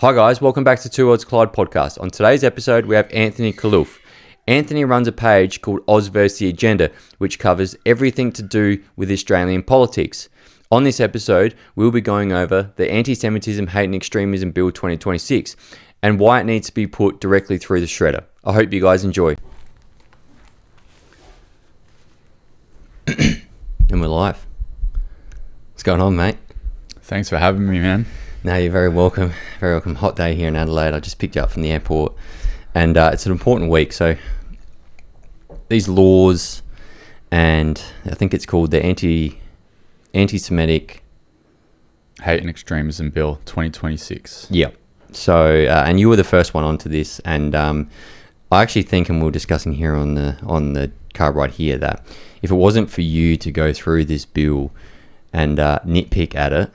Hi guys, welcome back to Two Worlds Collide podcast. On today's episode, we have Anthony Khallouf. Anthony runs a page called Oz vs the Agenda, which covers everything to do with Australian politics. On this episode, we'll be going over the Antisemitism, Hate and Extremism Bill 2026 and why it needs to be put directly through the shredder. I hope you guys enjoy. And we're live. What's going on, mate? Thanks for having me, man. No, you're very welcome. Very welcome. Hot day here in Adelaide. I just picked you up from the airport, and it's an important week. So these laws, and I think it's called the Anti-Semitic Hate and Extremism Bill 2026. Yeah. So and you were the first one onto this, and I actually think, and we were discussing here on the car ride here, that if it wasn't for you to go through this bill and nitpick at it,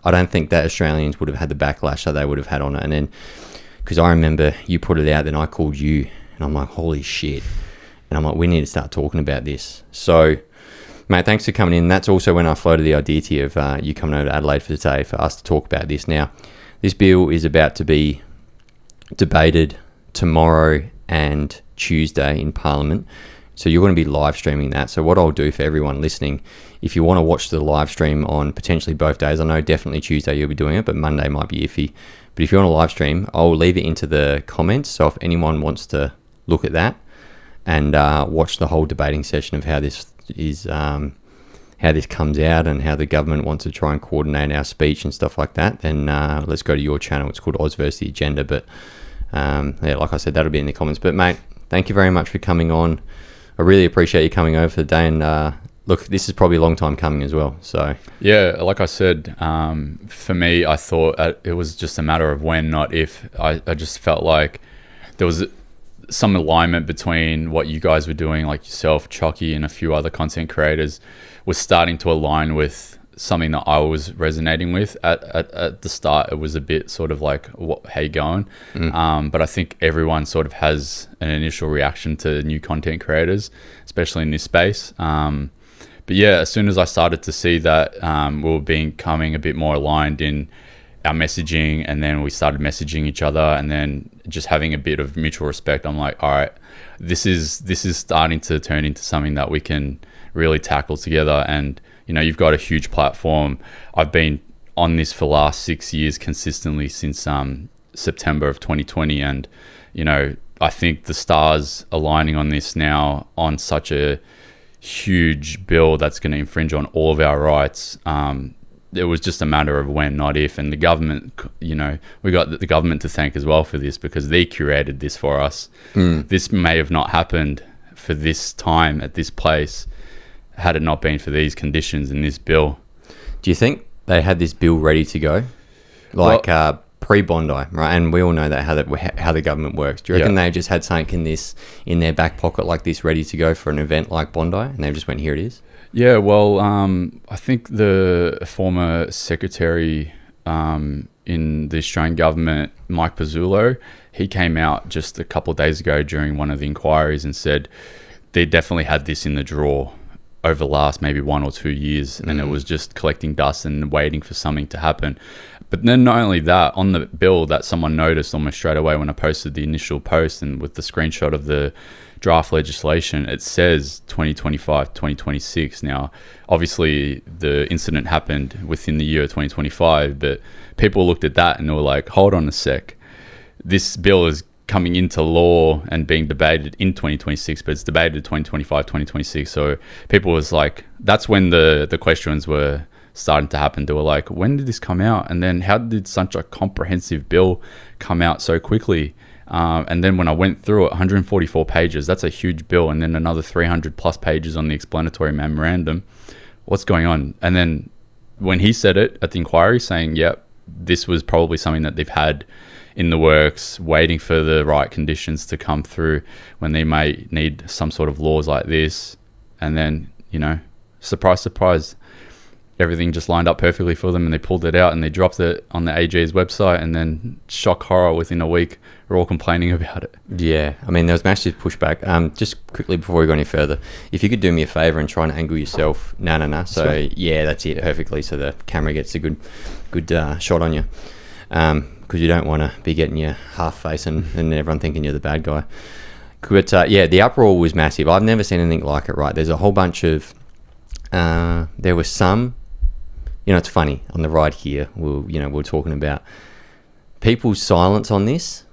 I don't think that Australians would have had the backlash that they would have had on it. And then, because I remember you put it out, then I called you, and I'm like, holy shit. And I'm like, we need to start talking about this. So, mate, thanks for coming in. That's also when I floated the idea to you of you coming over to Adelaide for today for us to talk about this. Now, this bill is about to be debated tomorrow and Tuesday in Parliament. So you're going to be live streaming that. So what I'll do for everyone listening, if you want to watch the live stream on potentially both days, I know definitely Tuesday you'll be doing it, but Monday might be iffy. But if you want to live stream, I'll leave it into the comments. So if anyone wants to look at that and watch the whole debating session of how this is, how this comes out and how the government wants to try and coordinate our speech and stuff like that, then let's go to your channel. It's called Oz vs the Agenda. But yeah, like I said, that'll be in the comments. But mate, thank you very much for coming on. I really appreciate you coming over today, and look, this is probably a long time coming as well. So yeah, like I said, for me, I thought it was just a matter of when, not if. I just felt like there was some alignment between what you guys were doing, like yourself, Chucky, and a few other content creators, was starting to align with something that I was resonating with. At the start, it was a bit sort of like, what, how you going? But I think everyone sort of has an initial reaction to new content creators, especially in this space. But yeah, as soon as I started to see that we were becoming a bit more aligned in our messaging, and then we started messaging each other, and then just having a bit of mutual respect, I'm like, all right, this is starting to turn into something that we can really tackle together. And you know, you've got a huge platform. I've been on this for the last 6 years consistently since September of 2020. And, you know, I think the stars aligning on this now on such a huge bill that's going to infringe on all of our rights. It was just a matter of when, not if. And the government, you know, we got the government to thank as well for this, because they curated this for us. This may have not happened for this time at this place had it not been for these conditions in this bill. do you think they had this bill ready to go? Like pre-Bondi, right? And we all know that how the government works. Do you reckon they just had something in their back pocket like this ready to go for an event like Bondi, and they just went, here it is? Yeah, well, I think the former secretary in the Australian government, Mike Pizzullo, he came out just a couple of days ago during one of the inquiries and said they definitely had this in the drawer over the last maybe 1 or 2 years, and it was just collecting dust and waiting for something to happen. But then not only that, on the bill that someone noticed almost straight away when I posted the initial post, and with the screenshot of the draft legislation, it says 2025, 2026. Now, obviously the incident happened within the year 2025, but people looked at that and they were like, hold on a sec. This bill is coming into law and being debated in 2026, but it's debated 2025, 2026. So people was like, that's when the questions were starting to happen. They were like, when did this come out? And then how did such a comprehensive bill come out so quickly? And then when I went through it, 144 pages, that's a huge bill. And then another 300 plus pages on the explanatory memorandum. What's going on? And then when he said it at the inquiry, saying, yep, this was probably something that they've had in the works, waiting for the right conditions to come through when they may need some sort of laws like this. And then, you know, surprise, surprise, everything just lined up perfectly for them, and they pulled it out and they dropped it on the AG's website, and then shock horror, within a week we're all complaining about it. Yeah, I mean, there was massive pushback. Just quickly before we go any further, if you could do me a favor and try and angle yourself. No. So yeah, that's it, perfectly, so the camera gets a good shot on you. because you don't want to be getting your half face and everyone thinking you're the bad guy. But yeah, the uproar was massive. I've never seen anything like it, right? There's a whole bunch of, there were some, it's funny, on the ride here, we're talking about people's silence on this.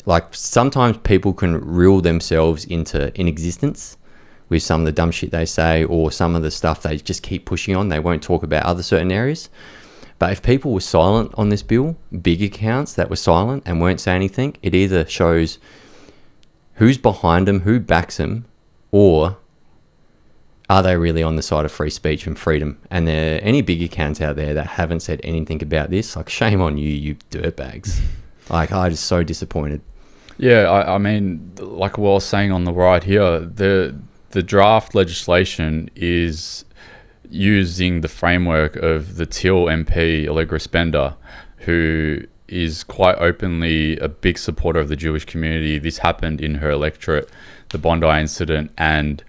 Like, sometimes people can reel themselves into inexistence with some of the dumb shit they say, or some of the stuff they just keep pushing on. They won't talk about other certain areas. But if people were silent on this bill, big accounts that were silent and won't say anything, it either shows who's behind them, who backs them, or are they really on the side of free speech and freedom? And there are any big accounts out there that haven't said anything about this. Like, shame on you, you dirtbags. Like, I'm just so disappointed. Yeah, I mean, like what I was saying on the ride here, the draft legislation is using the framework of the Teal MP, Allegra Spender, who is quite openly a big supporter of the Jewish community. This happened in her electorate, the Bondi incident, and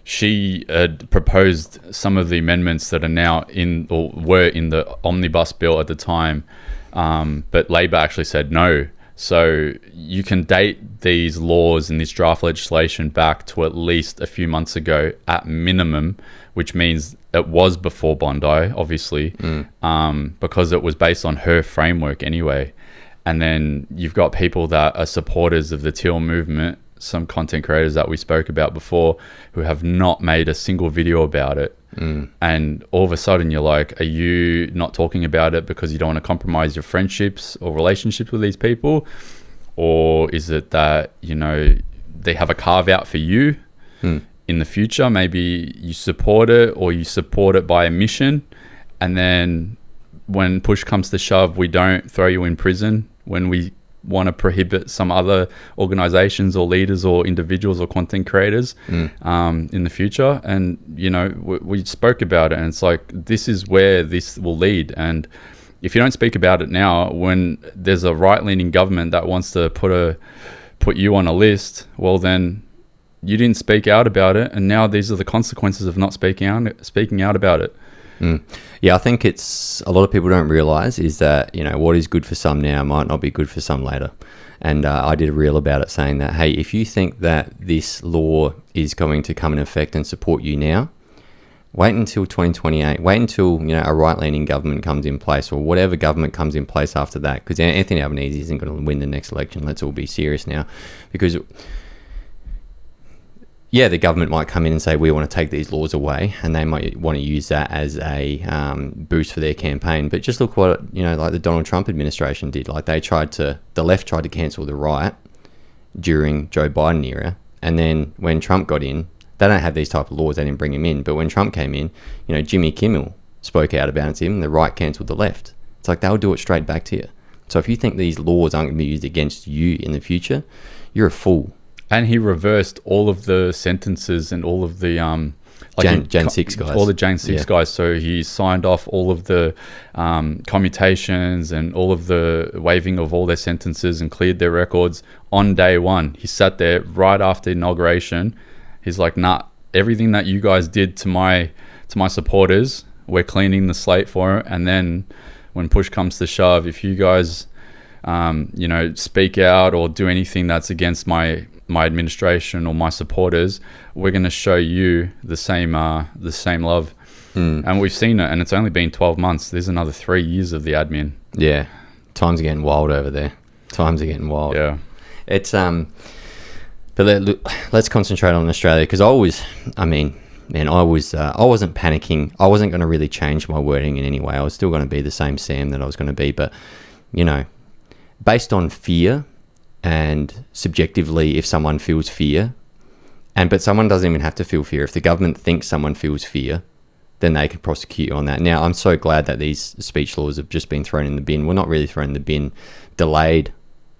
she had proposed some of the amendments that are now in, or were in, the omnibus bill at the time, but Labor actually said no. So you can date these laws and this draft legislation back to at least a few months ago at minimum, which means it was before Bondi, obviously, because it was based on her framework anyway. And then you've got people that are supporters of the Teal movement, some content creators that we spoke about before, who have not made a single video about it. And all of a sudden you're like, are you not talking about it because you don't want to compromise your friendships or relationships with these people? Or is it that, they have a carve out for you in the future? Maybe you support it, or you support it by omission, and then when push comes to shove, we don't throw you in prison when we want to prohibit some other organizations or leaders or individuals or content creators in the future. And we spoke about it, and it's like, this is where this will lead. And if you don't speak about it now, when there's a right-leaning government that wants to put you on a list, well, then you didn't speak out about it, and now these are the consequences of not speaking out about it. Yeah, I think it's, a lot of people don't realize is that, what is good for some now might not be good for some later. And I did a reel about it saying that, hey, if you think that this law is going to come in effect and support you now, wait until 2028. Wait until, a right-leaning government comes in place, or whatever government comes in place after that. Because Anthony Albanese isn't going to win the next election. Let's all be serious now. Because yeah, the government might come in and say, we want to take these laws away, and they might want to use that as a boost for their campaign. But just look what, like the Donald Trump administration did. Like, the left tried to cancel the right during Joe Biden era. And then when Trump got in, they don't have these type of laws. They didn't bring him in. But when Trump came in, Jimmy Kimmel spoke out about him. The right cancelled the left. It's like, they'll do it straight back to you. So if you think these laws aren't going to be used against you in the future, you're a fool. And he reversed all of the sentences and all of the Jan 6 guys. All the Jan 6 guys. So he signed off all of the commutations and all of the waiving of all their sentences and cleared their records on day one. He sat there right after inauguration. He's like, nah, everything that you guys did to my supporters, we're cleaning the slate for it. And then when push comes to shove, if you guys speak out or do anything that's against my administration or my supporters, we're going to show you the same love. And we've seen it, and it's only been 12 months. There's another 3 years of the admin. Yeah, times are getting wild over there. Times are getting wild. Yeah, it's but let's concentrate on Australia, because I wasn't panicking. I wasn't going to really change my wording in any way. I was still going to be the same Sam that I was going to be, but based on fear. And subjectively, if someone feels fear, but someone doesn't even have to feel fear. If the government thinks someone feels fear, then they can prosecute you on that. Now, I'm so glad that these speech laws have just been thrown in the bin. Well, not really thrown in the bin. Delayed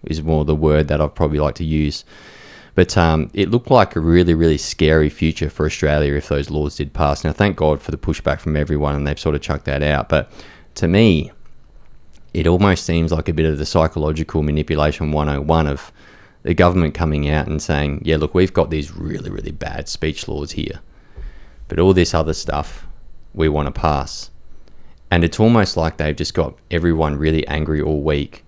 is more the word that I'd probably like to use. But it looked like a really, really scary future for Australia if those laws did pass. Now, thank God for the pushback from everyone, and they've sort of chucked that out. But to me, it almost seems like a bit of the psychological manipulation 101 of the government coming out and saying, yeah, look, we've got these really, really bad speech laws here, but all this other stuff we want to pass. And it's almost like they've just got everyone really angry all week.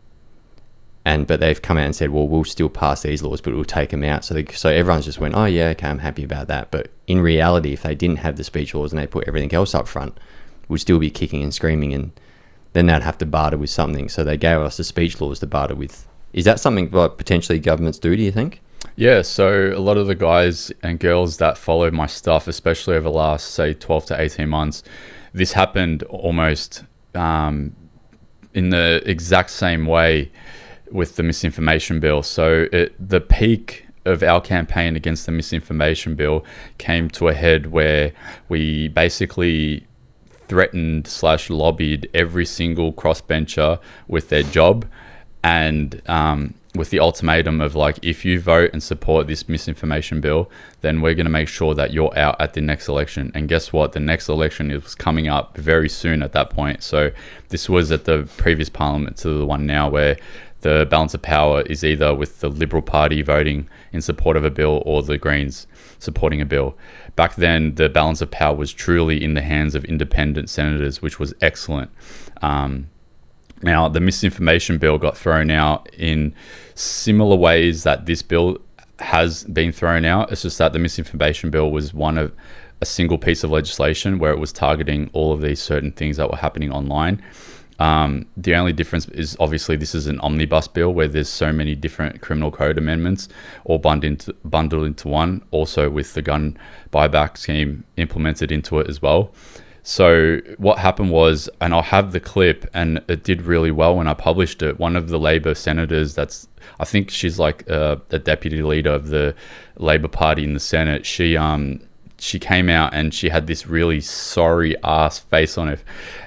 But they've come out and said, well, we'll still pass these laws, but we'll take them out. So everyone's just went, oh, yeah, okay, I'm happy about that. But in reality, if they didn't have the speech laws and they put everything else up front, we'd still be kicking and screaming, and then they'd have to barter with something. So they gave us the speech laws to barter with. Is that something like potentially governments do you think? Yeah, so a lot of the guys and girls that follow my stuff, especially over the last, say, 12 to 18 months, this happened almost in the exact same way with the misinformation bill. So the peak of our campaign against the misinformation bill came to a head where we basically threatened / lobbied every single crossbencher with their job, and with the ultimatum of like, if you vote and support this misinformation bill, then we're going to make sure that you're out at the next election. And guess what? The next election was coming up very soon at that point. So this was at the previous parliament to the one now, where the balance of power is either with the Liberal Party voting in support of a bill or the Greens supporting a bill. Back then, the balance of power was truly in the hands of independent senators, which was excellent. Now, the misinformation bill got thrown out in similar ways that this bill has been thrown out. It's just that the misinformation bill was one of a single piece of legislation where it was targeting all of these certain things that were happening online. The only difference is obviously this is an omnibus bill where there's so many different criminal code amendments all bundled into one, also with the gun buyback scheme implemented into it as well. So what happened was, and I'll have the clip, and it did really well when I published it. One of the Labor senators, I think she's like the deputy leader of the Labor Party in the Senate. She came out and she had this really sorry ass face on her,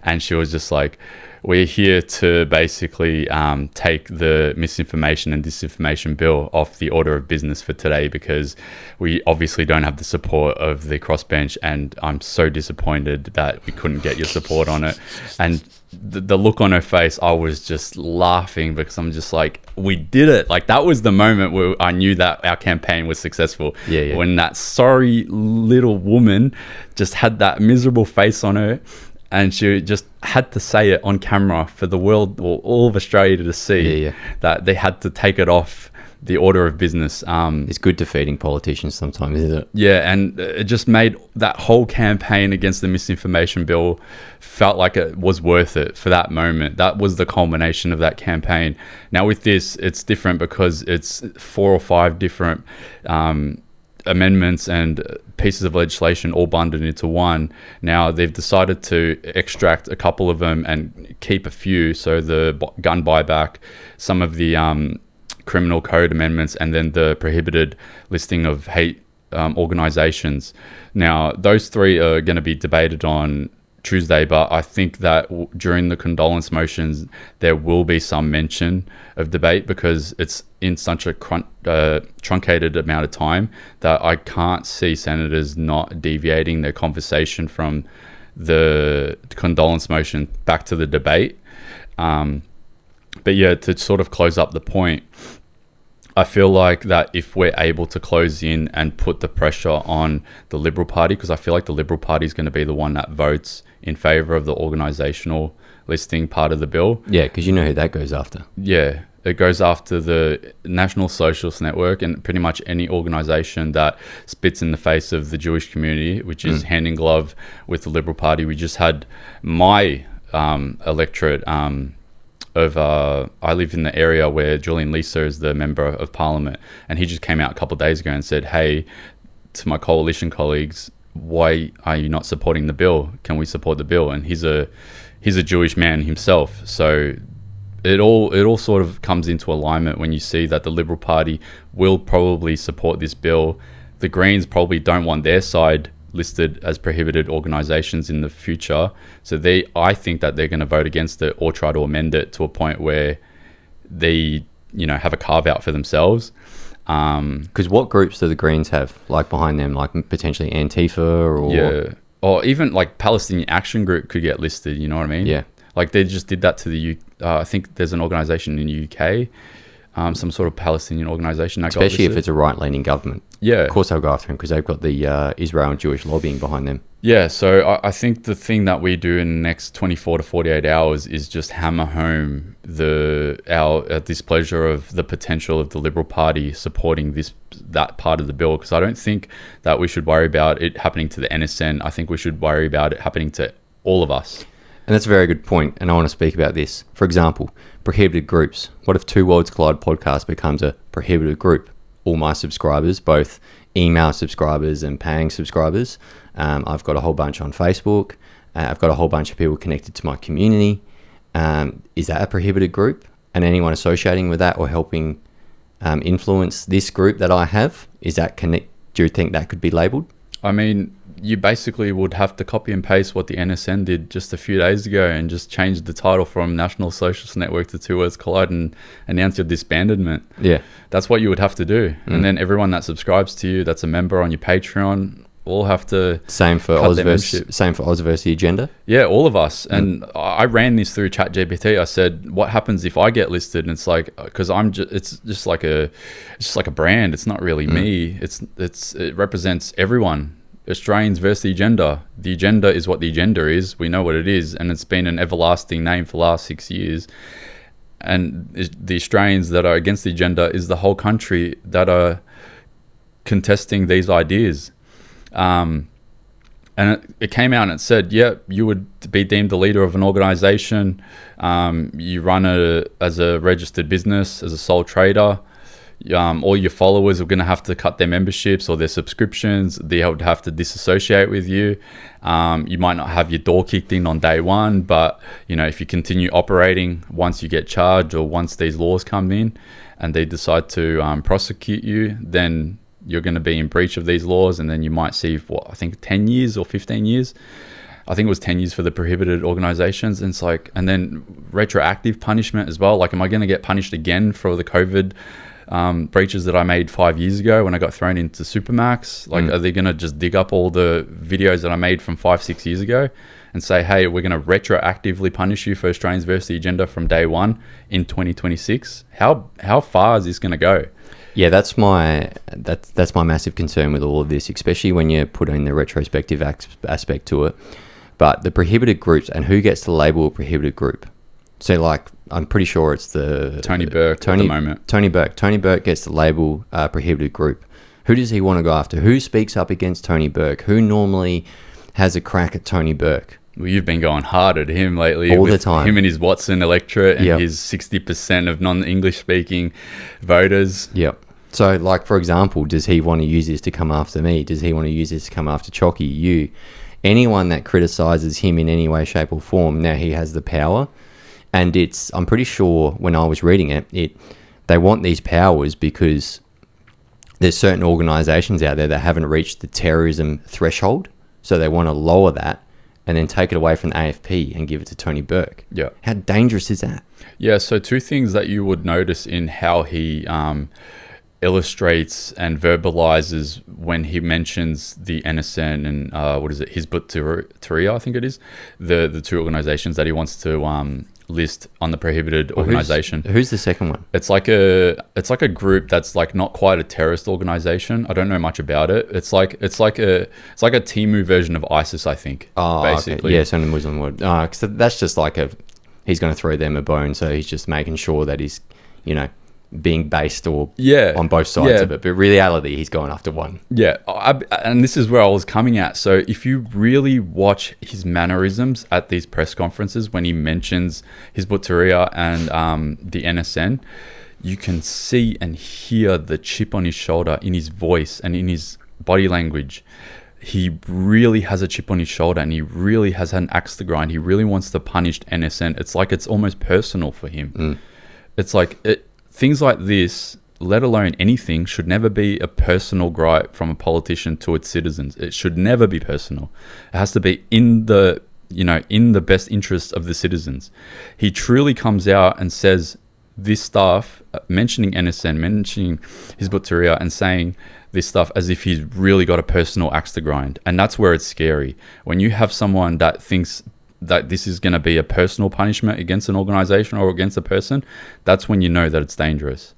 and she was just like, we're here to basically take the misinformation and disinformation bill off the order of business for today, because we obviously don't have the support of the crossbench, and I'm so disappointed that we couldn't get your support on it. And the look on her face, I was just laughing, because I'm just like, we did it. Like, that was the moment where I knew that our campaign was successful. Yeah. When that sorry little woman just had that miserable face on her, and she just had to say it on camera for the world, or all of Australia to see, that they had to take it off the order of business. It's good defeating politicians sometimes, isn't it? Yeah, and it just made that whole campaign against the misinformation bill felt like it was worth it for that moment. That was the culmination of that campaign. Now with this, it's different because it's 4 or 5 different amendments and pieces of legislation all bundled into one. Now they've decided to extract a couple of them and keep a few. So the gun buyback, some of the criminal code amendments, and then the prohibited listing of hate organizations. Now those 3 are going to be debated on Tuesday, but I think that during the condolence motions there will be some mention of debate, because it's in such a truncated amount of time that I can't see senators not deviating their conversation from the condolence motion back to the debate. But yeah, to sort of close up the point, I feel like that if we're able to close in and put the pressure on the Liberal Party, because I feel like the Liberal Party is going to be the one that votes in favour of the organisational listing part of the bill. Yeah, because you know who that goes after. Yeah, it goes after the National Socialist Network and pretty much any organisation that spits in the face of the Jewish community, which is hand in glove with the Liberal Party. We just had my electorate I live in the area where Julian Leeser is the Member of Parliament, and he just came out a couple of days ago and said, hey, to my coalition colleagues, why are you not supporting the bill? Can we support the bill? And he's a Jewish man himself. So it all sort of comes into alignment when you see that the Liberal Party will probably support this bill. The Greens probably don't want their side listed as prohibited organizations in the future. So I think that they're going to vote against it or try to amend it to a point where they, have a carve out for themselves. Because what groups do the Greens have behind them, like potentially Antifa or even like Palestinian Action Group could get listed, you know what I mean? Yeah. Like they just did that to the I think there's an organization in the UK some sort of Palestinian organization. Especially if it's a right-leaning government. Yeah. Of course they'll go after him because they've got the Israel and Jewish lobbying behind them. Yeah, so I think the thing that we do in the next 24 to 48 hours is just hammer home our displeasure of the potential of the Liberal Party supporting that part of the bill, because I don't think that we should worry about it happening to the NSN. I think we should worry about it happening to all of us. And that's a very good point, and I want to speak about this. For example, prohibited groups. What if Two Worlds Collide podcast becomes a prohibited group? All my subscribers, both email subscribers and paying subscribers, I've got a whole bunch on Facebook. I've got a whole bunch of people connected to my community. Is that a prohibited group? And anyone associating with that or helping influence this group that I have, do you think that could be labelled? I mean, you basically would have to copy and paste what the NSN did just a few days ago and just change the title from National Socialist Network to Two Worlds Collide and announce your disbandment. Yeah. That's what you would have to do. And then everyone that subscribes to you, that's a member on your Patreon, all have to same for Oz versus the agenda. Yeah, all of us. And I ran this through ChatGPT. I said, what happens if I get listed? And it's like, because it's just like a brand. It's not really me. It represents everyone. Australians versus the agenda. The agenda is what the agenda is. We know what it is, and it's been an everlasting name for the last 6 years. And the Australians that are against the agenda is the whole country that are contesting these ideas. And it came out and it said, you would be deemed the leader of an organization. You run as a registered business, as a sole trader. All your followers are going to have to cut their memberships or their subscriptions. They would have to disassociate with you. You might not have your door kicked in on day one, but if you continue operating once you get charged or once these laws come in and they decide to prosecute you, then you're going to be in breach of these laws, and then you might see, I think 10 years or 15 years. I think it was 10 years for the prohibited organizations. And it's like, and then retroactive punishment as well. Like, am I going to get punished again for the COVID breaches that I made 5 years ago when I got thrown into supermax? Like, are they going to just dig up all the videos that I made from 5-6 years ago and say, hey, we're going to retroactively punish you for Australians versus the agenda from day one in 2026? How far is this going to go? Yeah, that's my massive concern with all of this, especially when you put in the retrospective aspect to it. But the prohibited groups, and who gets to label a prohibited group? So, like, I'm pretty sure it's Tony Burke at the moment. Tony Burke gets to label a prohibited group. Who does he want to go after? Who speaks up against Tony Burke? Who normally has a crack at Tony Burke? Well, you've been going hard at him lately. All the time. Him and his Watson electorate and his 60% of non-English speaking voters. Yep. So, like, for example, does he want to use this to come after me? Does he want to use this to come after Chalky, you? Anyone that criticizes him in any way, shape or form, now he has the power. And I'm pretty sure when I was reading it, they want these powers because there's certain organizations out there that haven't reached the terrorism threshold. So they want to lower that and then take it away from the AFP and give it to Tony Burke. Yeah. How dangerous is that? Yeah, so two things that you would notice in how he illustrates and verbalizes when he mentions the NSN and Hizbut Tahrir, I think it is, the two organizations that he wants to list on the prohibited organization. Who's the second one? It's like a group that's like not quite a terrorist organization. I don't know much about it. It's like a Timu version of ISIS, I think. Oh, basically. Okay. Yeah, it's on the Muslim word. Because that's just like he's going to throw them a bone, so he's just making sure that he's, being based or on both sides of it. But in reality, he's going after one. Yeah, and this is where I was coming at. So if you really watch his mannerisms at these press conferences when he mentions Hizbut Tahrir and the NSN, you can see and hear the chip on his shoulder in his voice and in his body language. He really has a chip on his shoulder and he really has an axe to grind. He really wants to punish NSN. It's like it's almost personal for him. It's like things like this, let alone anything, should never be a personal gripe from a politician to its citizens. It should never be personal. It has to be in the best interest of the citizens. He truly comes out and says this stuff, mentioning NSN, mentioning Hizbut Tahrir, and saying this stuff as if he's really got a personal axe to grind. And that's where it's scary. When you have someone that thinks that this is going to be a personal punishment against an organization or against a person, that's when you know that it's dangerous.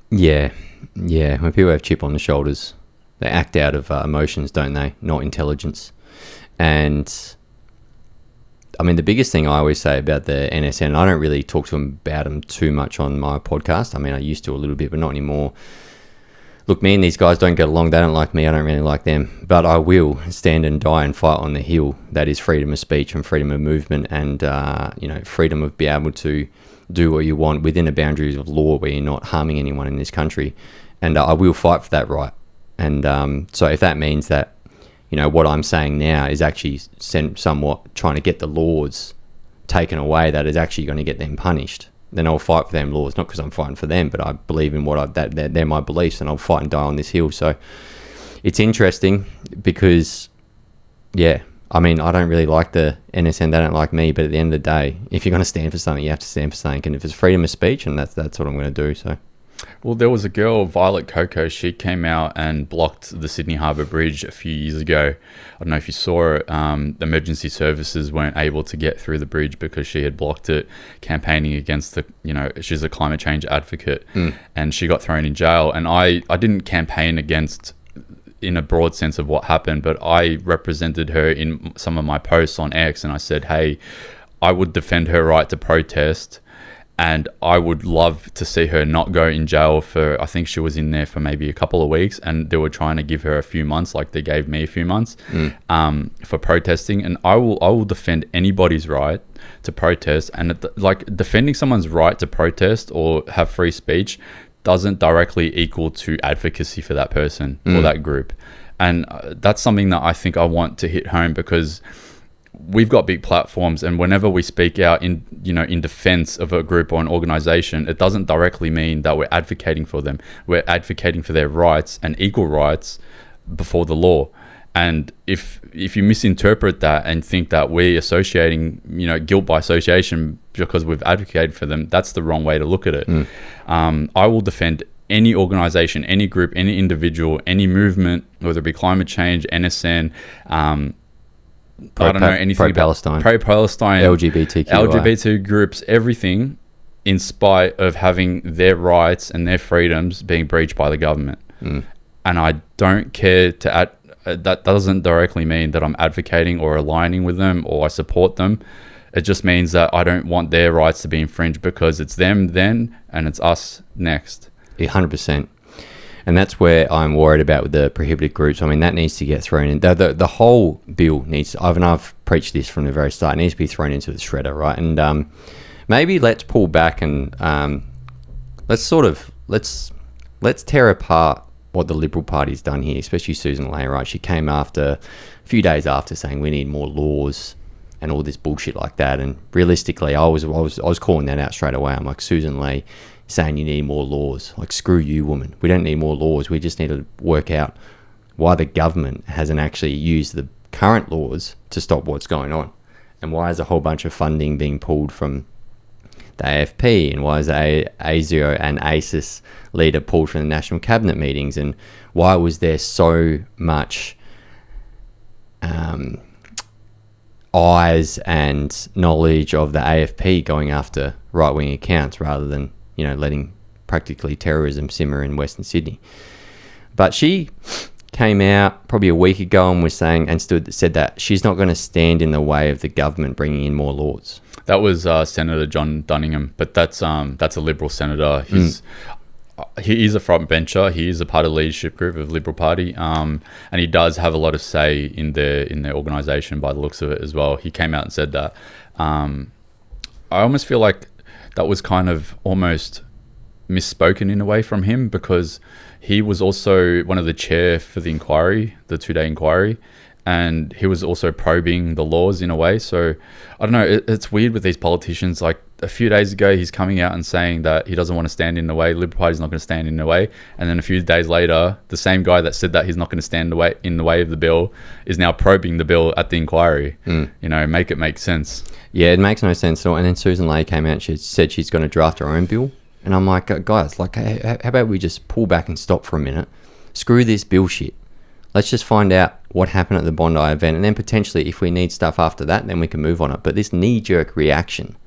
Yeah, yeah. When people have chip on the shoulders, they act out of emotions, don't they? Not intelligence. And I mean, the biggest thing I always say about the NSN, I don't really talk to them about them too much on my podcast. I mean, I used to a little bit, but not anymore. Look, me and these guys don't get along. They don't like me. I don't really like them. But I will stand and die and fight on the hill that is freedom of speech and freedom of movement and, freedom of being able to do what you want within the boundaries of law where you're not harming anyone in this country. And I will fight for that right. And so if that means that, what I'm saying now is actually somewhat trying to get the laws taken away that is actually going to get them punished, then I'll fight for them laws, not because I'm fighting for them, but I believe in they're my beliefs, and I'll fight and die on this hill. So it's interesting because, yeah, I mean, I don't really like the NSN, they don't like me, but at the end of the day, if you're going to stand for something, you have to stand for something, and if it's freedom of speech, and that's what I'm going to do, so... Well, there was a girl, Violet Coco. She came out and blocked the Sydney Harbour Bridge a few years ago. I don't know if you saw it. Emergency services weren't able to get through the bridge because she had blocked it, campaigning against she's a climate change advocate, and she got thrown in jail. And I didn't campaign against, in a broad sense of what happened, but I represented her in some of my posts on X, and I said, hey, I would defend her right to protest. And I would love to see her not go in jail for, I think she was in there for maybe a couple of weeks, and they were trying to give her a few months, like they gave me a few months, for protesting. And I will defend anybody's right to protest. And defending someone's right to protest or have free speech doesn't directly equal to advocacy for that person or that group. And that's something that I think I want to hit home, because we've got big platforms, and whenever we speak out in defense of a group or an organization, it doesn't directly mean that we're advocating for them. We're advocating for their rights and equal rights before the law. And if you misinterpret that and think that we're associating, guilt by association because we've advocated for them, that's the wrong way to look at it. I will defend any organization, any group, any individual, any movement, whether it be climate change, NSN, I don't know anything pro-Palestine, LGBT groups, everything, in spite of having their rights and their freedoms being breached by the government. And I don't care that doesn't directly mean that I'm advocating or aligning with them or I support them. It just means that I don't want their rights to be infringed, because it's them then and it's us next. 100%. And that's where I'm worried about with the prohibited groups. I mean, that needs to get thrown in. The whole bill needs to, I've preached this from the very start, it needs to be thrown into the shredder, right? And maybe let's pull back and let's tear apart what the Liberal Party's done here, especially Susan Ley, right? She came a few days after, saying we need more laws and all this bullshit like that. And realistically, I was calling that out straight away. I'm like, Susan Ley saying you need more laws. Like, screw you, woman. We don't need more laws. We just need to work out why the government hasn't actually used the current laws to stop what's going on. And why is a whole bunch of funding being pulled from the AFP? And why is the ASIO and ACIS leader pulled from the National Cabinet meetings? And why was there so much eyes and knowledge of the AFP going after right-wing accounts rather than letting practically terrorism simmer in Western Sydney? But she came out probably a week ago and was saying and said that she's not going to stand in the way of the government bringing in more laws. That was Senator John Dunningham, but that's a Liberal senator. He is a front bencher. He is a part of the leadership group of the Liberal Party, and he does have a lot of say in their organisation by the looks of it as well. He came out and said that. I almost feel like that was kind of almost misspoken in a way from him, because he was also one of the chair for the inquiry, the 2-day inquiry, and he was also probing the laws in a way. So I don't know, it's weird with these politicians. Like, a few days ago, he's coming out and saying that he doesn't want to stand in the way, Liberal Party's not going to stand in the way, and then a few days later, the same guy that said that he's not going to stand in the way of the bill is now probing the bill at the inquiry. Make it make sense. Yeah, it makes no sense at all. And then Susan Ley came out and she said she's going to draft her own bill. And I'm like, guys, like, how about we just pull back and stop for a minute? Screw this bill shit. Let's just find out what happened at the Bondi event, and then potentially, if we need stuff after that, then we can move on it. But this knee-jerk reaction,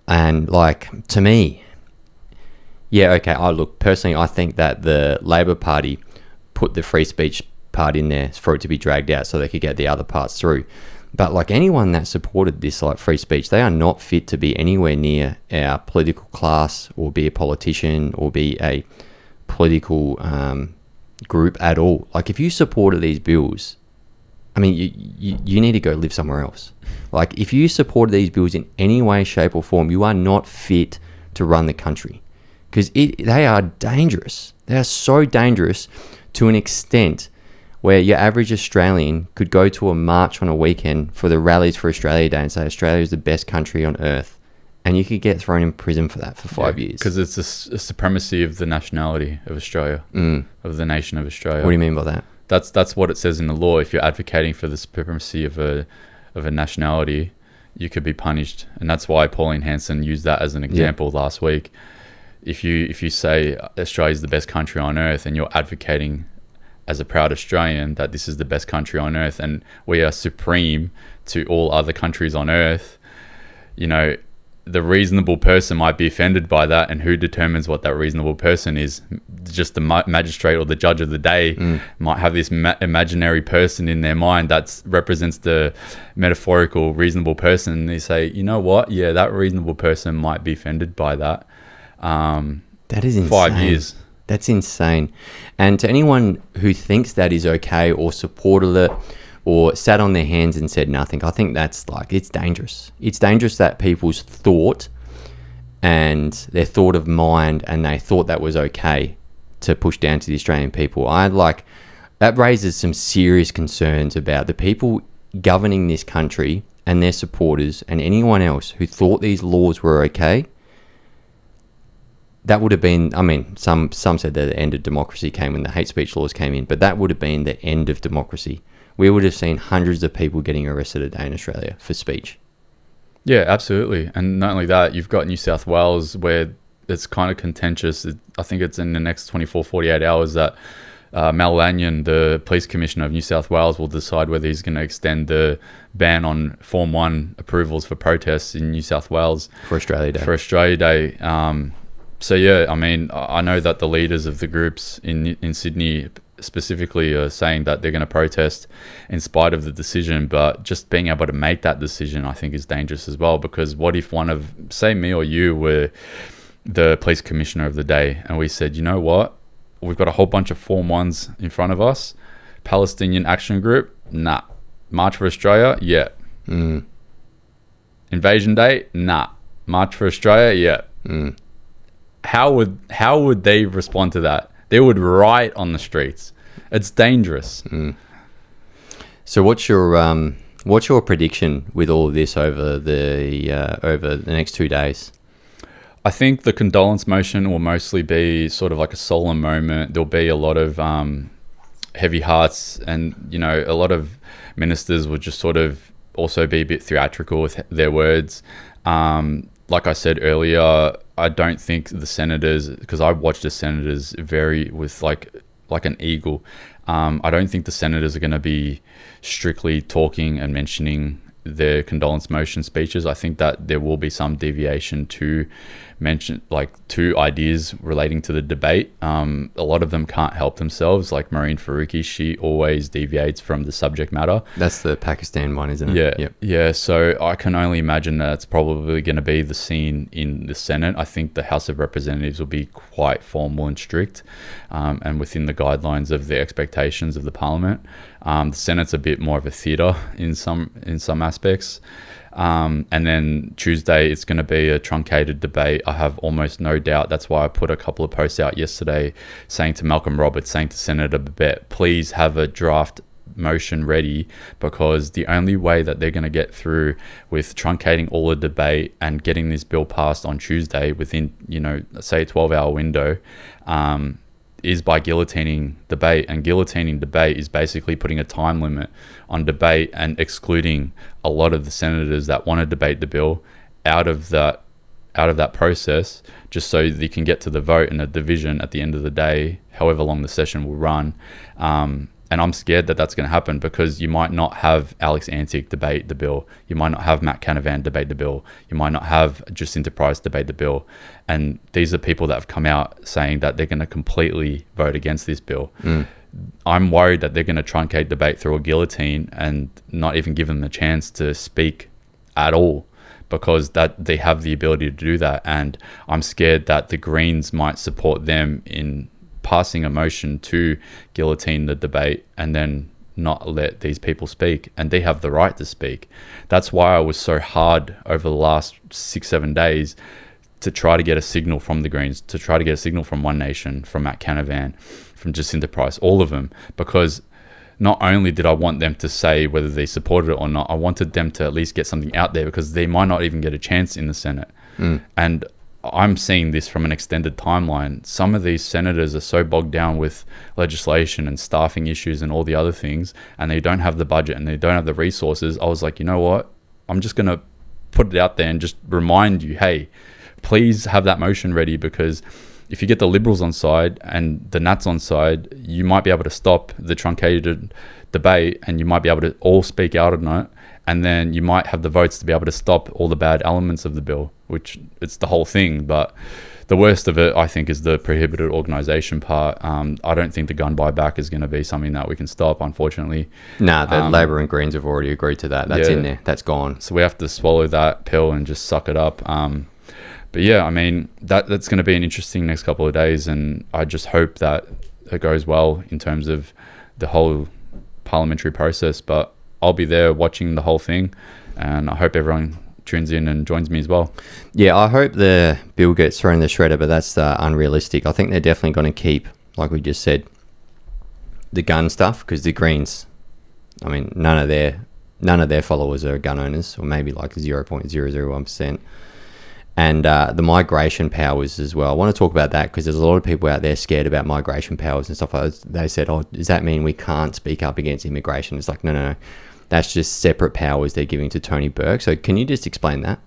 and like, to me, Yeah, okay. Look, personally, I think that the Labor Party put the free speech part in there for it to be dragged out so they could get the other parts through. But like anyone that supported this like free speech, they are not fit to be anywhere near our political class or be a politician or be a political group at all. Like if you supported these bills, I mean, you need to go live somewhere else. Like if you supported these bills in any way, shape or form, you are not fit to run the country because they are dangerous. They are so dangerous to an extent where your average Australian could go to a march on a weekend for the Rallies for Australia Day and say Australia is the best country on earth. And you could get thrown in prison for that for 5 years. Because it's a supremacy of the nationality of Australia, of the nation of Australia. What do you mean by that? That's what it says in the law. If you're advocating for the supremacy of a nationality, you could be punished. And that's why Pauline Hanson used that as an example last week. If you say Australia is the best country on earth and you're advocating as a proud Australian that this is the best country on earth and we are supreme to all other countries on earth, you know, the reasonable person might be offended by that, and who determines what that reasonable person is? Just the magistrate or the judge of the day might have this imaginary person in their mind that represents the metaphorical reasonable person, and they say, you know what, yeah, that reasonable person might be offended by that. That is insane. 5 years. That's insane. And to anyone who thinks that is okay or supported it or sat on their hands and said nothing, I think that's like, it's dangerous. It's dangerous that people's thought and their thought of mind and they thought that was okay to push down to the Australian people. That raises some serious concerns about the people governing this country and their supporters and anyone else who thought these laws were okay. That would have been, I mean, some said that the end of democracy came when the hate speech laws came in, but that would have been the end of democracy. We would have seen hundreds of people getting arrested a day in Australia for speech. Yeah, absolutely. And not only that, you've got New South Wales where it's kind of contentious. I think it's in the next 24, 48 hours that Mal Lanyon, the police commissioner of New South Wales, will decide whether he's going to extend the ban on Form 1 approvals for protests in New South Wales. For Australia Day. So yeah, I mean, I know that the leaders of the groups in Sydney specifically are saying that they're going to protest in spite of the decision, but just being able to make that decision, I think, is dangerous as well. Because what if one of, say, me or you were the police commissioner of the day, and we said, you know what, we've got a whole bunch of Form 1s in front of us. Palestinian Action Group, nah. March for Australia, yeah. Invasion Day, nah. March for Australia, yeah. How would they respond to that? They would riot on the streets. It's dangerous. So what's your prediction with all of this over the next 2 days? I think the condolence motion will mostly be sort of like a solemn moment. There'll be a lot of heavy hearts, and you know, a lot of ministers will just sort of also be a bit theatrical with their words. Like I said earlier, I don't think the senators, because I watched the senators very with like an eagle. I don't think the senators are going to be strictly talking and mentioning their condolence motion speeches. I think that there will be some deviation to mention, like, two ideas relating to the debate. A lot of them can't help themselves, like Marine Faruqi. She always deviates from the subject matter. That's the Pakistan one, isn't it? Yeah. Yep. Yeah. So I can only imagine that's probably going to be the scene in the Senate. I think the House of Representatives will be quite formal and strict, and within the guidelines of the expectations of the Parliament. The Senate's a bit more of a theatre in some aspects. And then Tuesday, it's going to be a truncated debate. I have almost no doubt. That's why I put a couple of posts out yesterday saying to Malcolm Roberts, saying to Senator Babette, please have a draft motion ready, because the only way that they're going to get through with truncating all the debate and getting this bill passed on Tuesday within, say a 12-hour window, is by guillotining debate. And guillotining debate is basically putting a time limit on debate and excluding a lot of the senators that want to debate the bill out of that process, just so they can get to the vote and a division at the end of the day, however long the session will run. And I'm scared that that's going to happen, because you might not have Alex Antic debate the bill. You might not have Matt Canavan debate the bill. You might not have Jacinta Price debate the bill. And these are people that have come out saying that they're going to completely vote against this bill. I'm worried that they're going to truncate debate through a guillotine and not even give them a chance to speak at all, because that they have the ability to do that. And I'm scared that the Greens might support them in passing a motion to guillotine the debate and then not let these people speak, and they have the right to speak. That's why I was so hard over the last 6-7 days to try to get a signal from the Greens, to try to get a signal from One Nation, from Matt Canavan, from Jacinta Price, all of them, because not only did I want them to say whether they supported it or not, I wanted them to at least get something out there, because they might not even get a chance in the Senate. And I'm seeing this from an extended timeline. Some of these senators are so bogged down with legislation and staffing issues and all the other things, and they don't have the budget and they don't have the resources. I was like, you know what? I'm just going to put it out there and just remind you, hey, please have that motion ready, because if you get the Liberals on side and the Nats on side, you might be able to stop the truncated debate, and you might be able to all speak out on it. And then you might have the votes to be able to stop all the bad elements of the bill, which it's the whole thing. But the worst of it, I think, is the prohibited organisation part. I don't think the gun buyback is going to be something that we can stop, unfortunately. Nah, the Labor and Greens have already agreed to that. That's in there. That's gone. So we have to swallow that pill and just suck it up. But yeah, I mean, that's going to be an interesting next couple of days. And I just hope that it goes well in terms of the whole parliamentary process. But I'll be there watching the whole thing, and I hope everyone tunes in and joins me as well. Yeah, I hope the bill gets thrown in the shredder, but that's unrealistic. I think they're definitely going to keep, like we just said, the gun stuff, because the Greens, I mean, none of their followers are gun owners, or maybe like 0.001%. And the migration powers as well. I want to talk about that, because there's a lot of people out there scared about migration powers and stuff like that. They said, oh, does that mean we can't speak up against immigration? It's like, no. That's just separate powers they're giving to Tony Burke. So can you just explain that?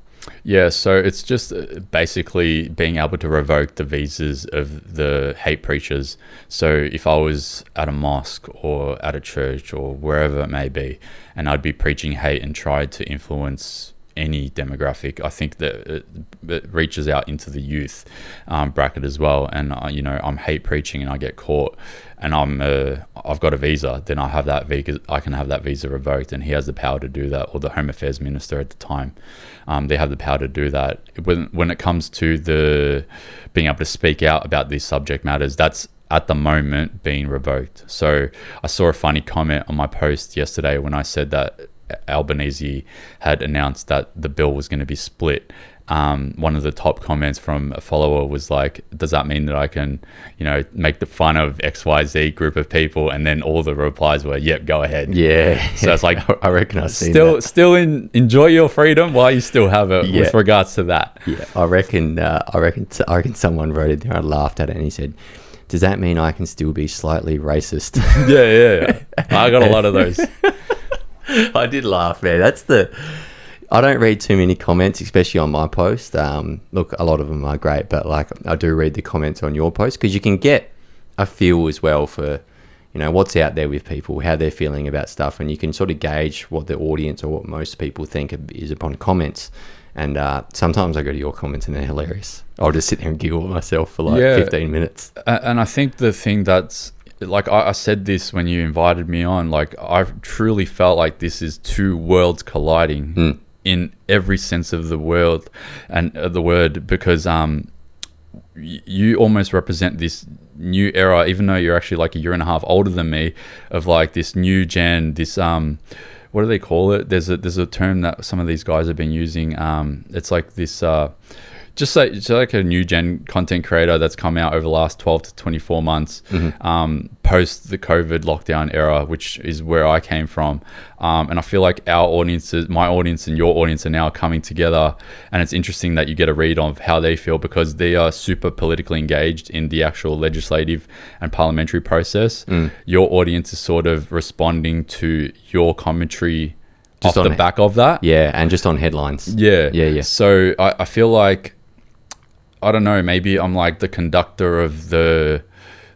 Yeah, so it's just basically being able to revoke the visas of the hate preachers. So if I was at a mosque or at a church or wherever it may be, and I'd be preaching hate and tried to influence any demographic, I think that it reaches out into the youth bracket as well. And I'm hate preaching and I get caught, and I've got a visa, then I can have that visa revoked, and he has the power to do that, or the Home Affairs Minister at the time. They have the power to do that. When it comes to the being able to speak out about these subject matters, that's at the moment being revoked. So I saw a funny comment on my post yesterday when I said that Albanese had announced that the bill was going to be split. One of the top comments from a follower was like, does that mean that I can, make the fun of XYZ group of people? And then all the replies were, yep, go ahead. Yeah. So it's like, I reckon I've seen that. Still enjoy your freedom while you still have it with regards to that. Yeah. I reckon someone wrote it there. I laughed at it, and he said, does that mean I can still be slightly racist? Yeah. I got a lot of those. I did laugh, man. I don't read too many comments, especially on my post. Look, a lot of them are great, but like I do read the comments on your post, because you can get a feel as well for, what's out there with people, how they're feeling about stuff, and you can sort of gauge what the audience or what most people think is upon comments. And sometimes I go to your comments and they're hilarious. I'll just sit there and giggle at myself for 15 minutes. And I think the thing that's, like I said this when you invited me on, like I truly felt like this is two worlds colliding in every sense of the word, and the word, because you almost represent this new era, even though you're actually like a year and a half older than me, of like this new gen, this what do they call it? There's a term that some of these guys have been using. It's like this just like a new gen content creator that's come out over the last 12 to 24 months, post the COVID lockdown era, which is where I came from. And I feel like our audiences, my audience and your audience, are now coming together. And it's interesting that you get a read of how they feel, because they are super politically engaged in the actual legislative and parliamentary process. Your audience is sort of responding to your commentary just off the back of that. Yeah, and just on headlines. Yeah. So I feel like, I don't know, maybe I'm like the conductor of the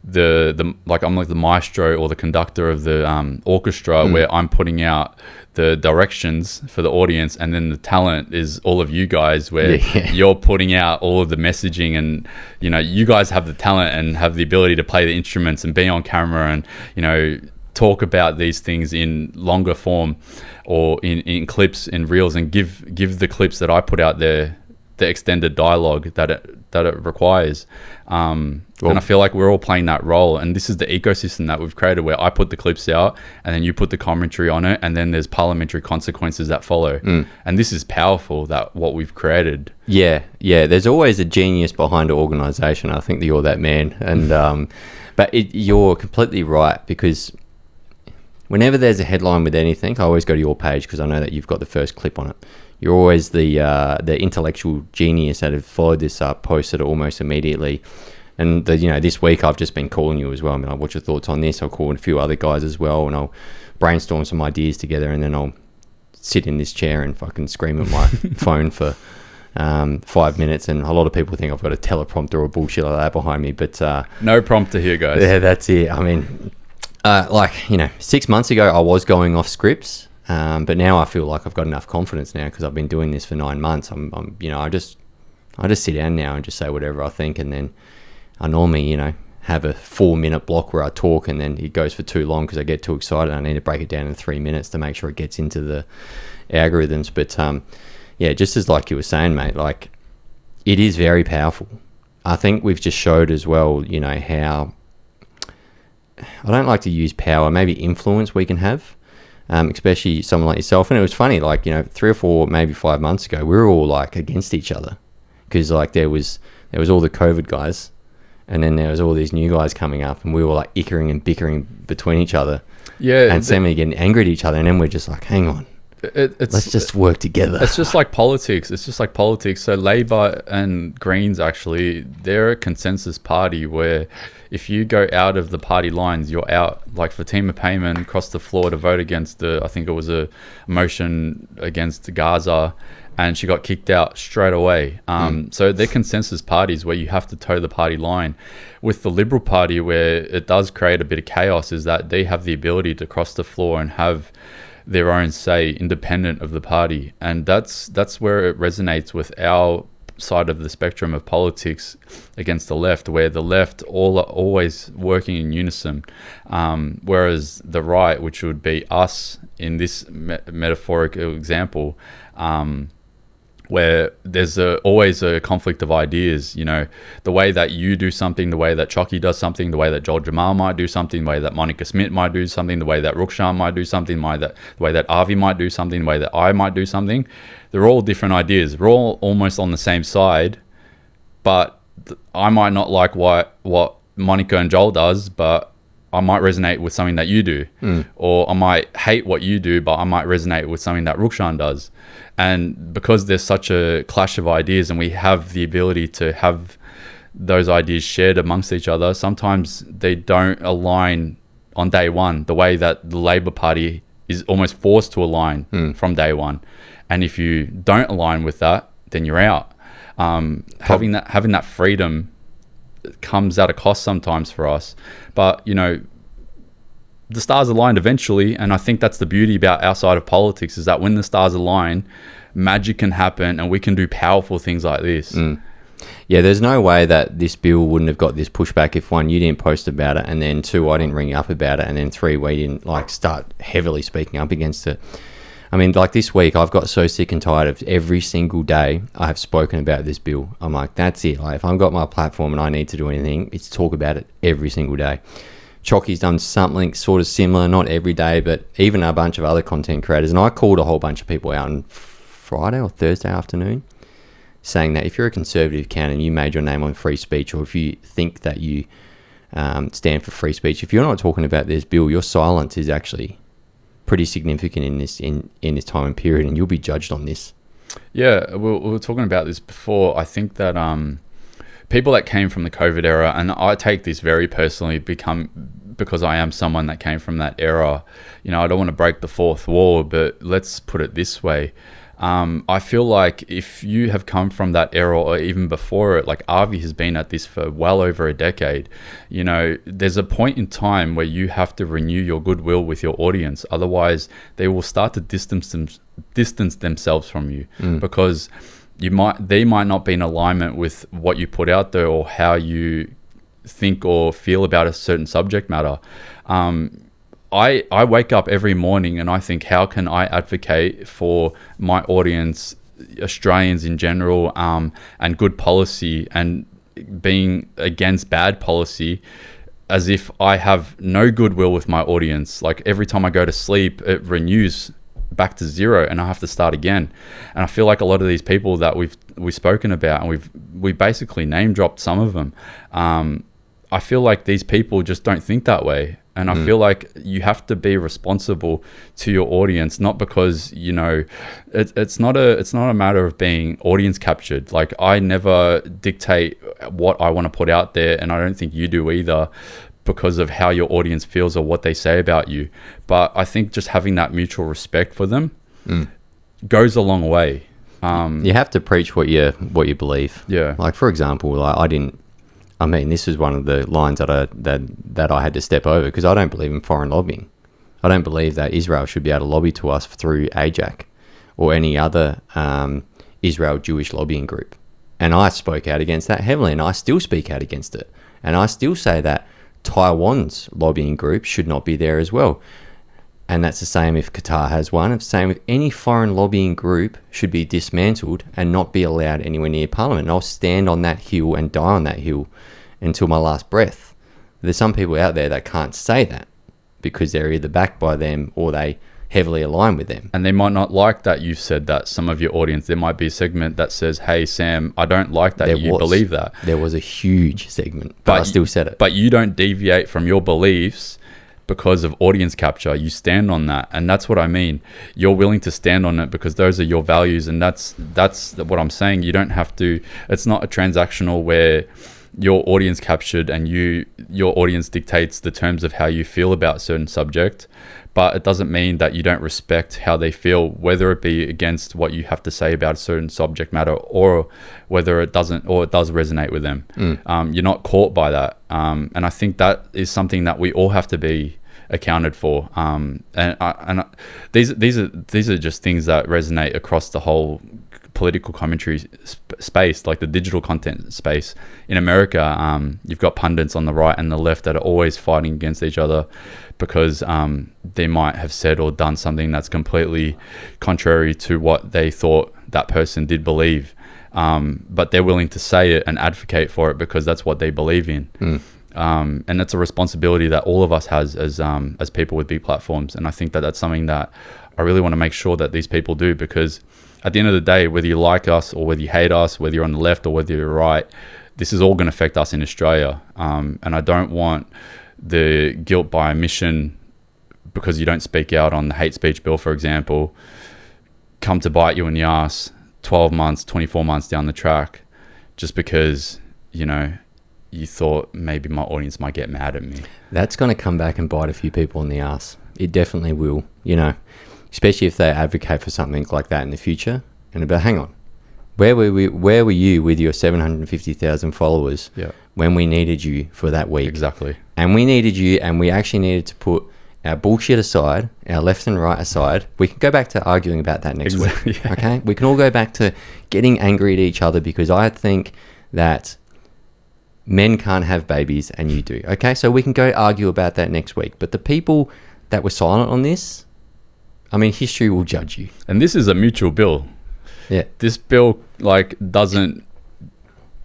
I'm like the maestro or the conductor of the orchestra, where I'm putting out the directions for the audience, and then the talent is all of you guys, where you're putting out all of the messaging, and you guys have the talent and have the ability to play the instruments and be on camera and talk about these things in longer form or in clips, in reels, and give the clips that I put out there the extended dialogue that it requires. And I feel like we're all playing that role, and this is the ecosystem that we've created, where I put the clips out and then you put the commentary on it, and then there's parliamentary consequences that follow. And this is powerful, that what we've created. There's always a genius behind an organization. I think that you're that man. And but you're completely right, because whenever there's a headline with anything, I always go to your page because I know that you've got the first clip on it. You're always the intellectual genius that have followed this up, posted it almost immediately. And this week I've just been calling you as well. I mean, what's your thoughts on this? I'll call a few other guys as well, and I'll brainstorm some ideas together, and then I'll sit in this chair and fucking scream at my phone for 5 minutes. And a lot of people think I've got a teleprompter or bullshit like that behind me, but no prompter here, guys. Yeah, that's it. I mean, 6 months ago I was going off scripts, but now I feel like I've got enough confidence now because I've been doing this for 9 months. I just sit down now and just say whatever I think, and then I normally, have a 4-minute block where I talk, and then it goes for too long because I get too excited. I need to break it down in 3 minutes to make sure it gets into the algorithms. But just as like you were saying, mate, like it is very powerful. I think we've just showed as well, how, I don't like to use power, maybe influence we can have, especially someone like yourself. And it was funny, 3 or 4, maybe 5 months ago, we were all like against each other because there was all the COVID guys. And then there was all these new guys coming up, and we were like ickering and bickering between each other. Yeah. And suddenly getting angry at each other. And then we're just like, hang on, let's just work together. It's just like politics. So Labour and Greens, actually, they're a consensus party where if you go out of the party lines, you're out. Like Fatima Payman crossed the floor to vote against I think it was a motion against Gaza, and she got kicked out straight away. So they're consensus parties where you have to toe the party line. With the Liberal Party, where it does create a bit of chaos, is that they have the ability to cross the floor and have their own say independent of the party. And that's where it resonates with our side of the spectrum of politics against the left, where the left all are always working in unison, whereas the right, which would be us in this metaphorical example, where there's always a conflict of ideas. The way that you do something, the way that Chucky does something, the way that Joel Jamal might do something, the way that Monica Smith might do something, the way that Rukshan might do something, the way that Avi might do something, the way that I might do something. They're all different ideas. We're all almost on the same side, but I might not like what Monica and Joel does, but I might resonate with something that you do. Or I might hate what you do, but I might resonate with something that Rukshan does. And because there's such a clash of ideas, and we have the ability to have those ideas shared amongst each other, sometimes they don't align on day one, the way that the Labour Party is almost forced to align from day one. And if you don't align with that, then you're out. Having that freedom comes at a cost sometimes for us, but the stars aligned eventually, and I think that's the beauty about our side of politics, is that when the stars align, magic can happen, and we can do powerful things like this. Yeah, there's no way that this bill wouldn't have got this pushback if, 1, you didn't post about it, and then 2, I didn't ring you up about it, and then 3, we didn't start heavily speaking up against it. I mean, this week, I've got so sick and tired of every single day I have spoken about this bill. I'm like, that's it. If I've got my platform and I need to do anything, it's talk about it every single day. Chalky's done something sort of similar, not every day, but even a bunch of other content creators. And I called a whole bunch of people out on Friday or Thursday afternoon, saying that if you're a conservative can and you made your name on free speech, or if you think that you stand for free speech, if you're not talking about this bill, your silence is actually pretty significant in this time and period, and you'll be judged on this. Yeah, we were talking about this before. I think that people that came from the COVID era, and I take this very personally, because I am someone that came from that era. I don't want to break the fourth wall, but let's put it this way. I feel like if you have come from that era or even before it, like Avi has been at this for well over a decade, you know, there's a point in time where you have to renew your goodwill with your audience. Otherwise, they will start to distance themselves from you, because they might not be in alignment with what you put out there or how you think or feel about a certain subject matter. I wake up every morning and I think, how can I advocate for my audience, Australians in general, and good policy, and being against bad policy, as if I have no goodwill with my audience. Like every time I go to sleep, it renews back to zero and I have to start again. And I feel like a lot of these people that we've spoken about, and we basically name dropped some of them, I feel like these people just don't think that way. And I feel like you have to be responsible to your audience, not because, you know, it's not a matter of being audience captured. Like I never dictate what I want to put out there, and I don't think you do either, because of how your audience feels or what they say about you. But I think just having that mutual respect for them goes a long way. You have to preach what you believe. Yeah. Like for example, like this is one of the lines that I had to step over, because I don't believe in foreign lobbying. I don't believe that Israel should be able to lobby to us through AJAC or any other Israel Jewish lobbying group. And I spoke out against that heavily, and I still speak out against it. And I still say that Taiwan's lobbying group should not be there as well. And that's the same if Qatar has one. It's the same with any foreign lobbying group should be dismantled and not be allowed anywhere near Parliament. And I'll stand on that hill and die on that hill until my last breath. There's some people out there that can't say that because they're either backed by them or they heavily align with them. And they might not like that you've said that. Some of your audience, there might be a segment that says, hey, Sam, I don't like that you believe that. There was a huge segment, but I still said it. But you don't deviate from your beliefs because of audience capture. You stand on that, and that's what I mean. You're willing to stand on it because those are your values, and that's what I'm saying. You don't have to. It's not a transactional where your audience captured and your audience dictates the terms of how you feel about a certain subject, but it doesn't mean that you don't respect how they feel, whether it be against what you have to say about a certain subject matter or whether it doesn't, or it does resonate with them. You're not caught by that. And I think that is something that we all have to be accounted for. These are just things that resonate across the whole political commentary space, like the digital content space. In America, you've got pundits on the right and the left that are always fighting against each other because they might have said or done something that's completely contrary to what they thought that person did believe. But they're willing to say it and advocate for it because that's what they believe in. And that's a responsibility that all of us has as people with big platforms. And I think that that's something that I really want to make sure that these people do, because at the end of the day, whether you like us or whether you hate us, whether you're on the left or whether you're right, this is all going to affect us in Australia. And I don't want the guilt by omission because you don't speak out on the hate speech bill, for example, come to bite you in the ass 12 months, 24 months down the track, just because, you know, you thought maybe my audience might get mad at me. That's going to come back and bite a few people in the ass. It definitely will, you know, especially if they advocate for something like that in the future. And but hang on, where were you with your 750,000 followers when we needed you for that week? Exactly. And we needed you, and we actually needed to put our bullshit aside, our left and right aside. We can go back to arguing about that next week. Yeah. Okay, we can all go back to getting angry at each other because I think that men can't have babies and you do. Okay, so we can go argue about that next week. But the people that were silent on this, I mean, history will judge you. And this is a mutual bill. Yeah. This bill doesn't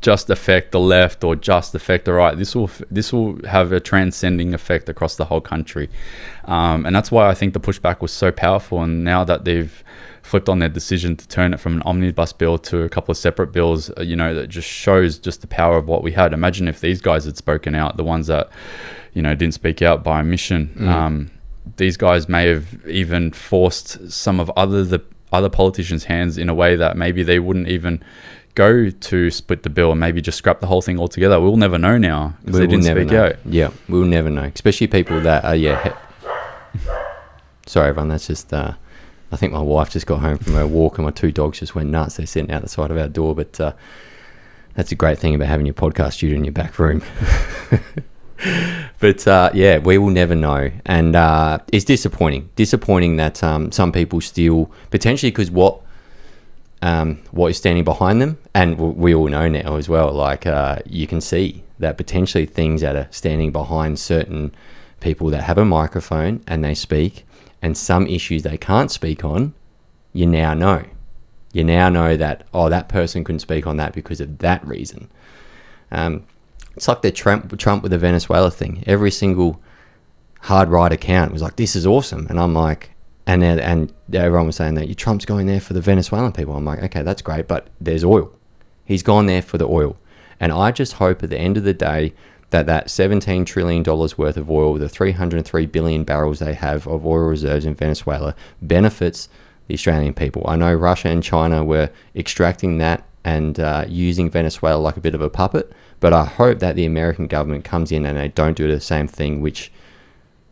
just affect the left or just affect the right. This will have a transcending effect across the whole country. And that's why I think the pushback was so powerful. And now that they've flipped on their decision to turn it from an omnibus bill to a couple of separate bills, that just shows just the power of what we had. Imagine if these guys had spoken out, the ones that, didn't speak out by omission. These guys may have even forced some of the other politicians' hands in a way that maybe they wouldn't even go to split the bill and maybe just scrap the whole thing altogether. We'll never know now because they didn't speak out. Yeah, we'll never know. Especially people that are, sorry everyone, that's just I think my wife just got home from her walk and my 2 dogs just went nuts. They're sitting out the side of our door, but that's a great thing about having your podcast studio in your back room. But yeah, we will never know. And it's disappointing that some people still, potentially because what is standing behind them, and we all know now as well, like you can see that potentially things that are standing behind certain people that have a microphone and they speak, and some issues they can't speak on, you now know that, oh, that person couldn't speak on that because of that reason. It's like the Trump with the Venezuela thing. Every single hard right account was like, this is awesome. And I'm like, and everyone was saying that Trump's going there for the Venezuelan people. I'm like, okay, that's great, but there's oil. He's gone there for the oil. And I just hope at the end of the day that $17 trillion worth of oil, the 303 billion barrels they have of oil reserves in Venezuela, benefits the Australian people. I know Russia and China were extracting that and using Venezuela like a bit of a puppet, but I hope that the American government comes in and they don't do the same thing which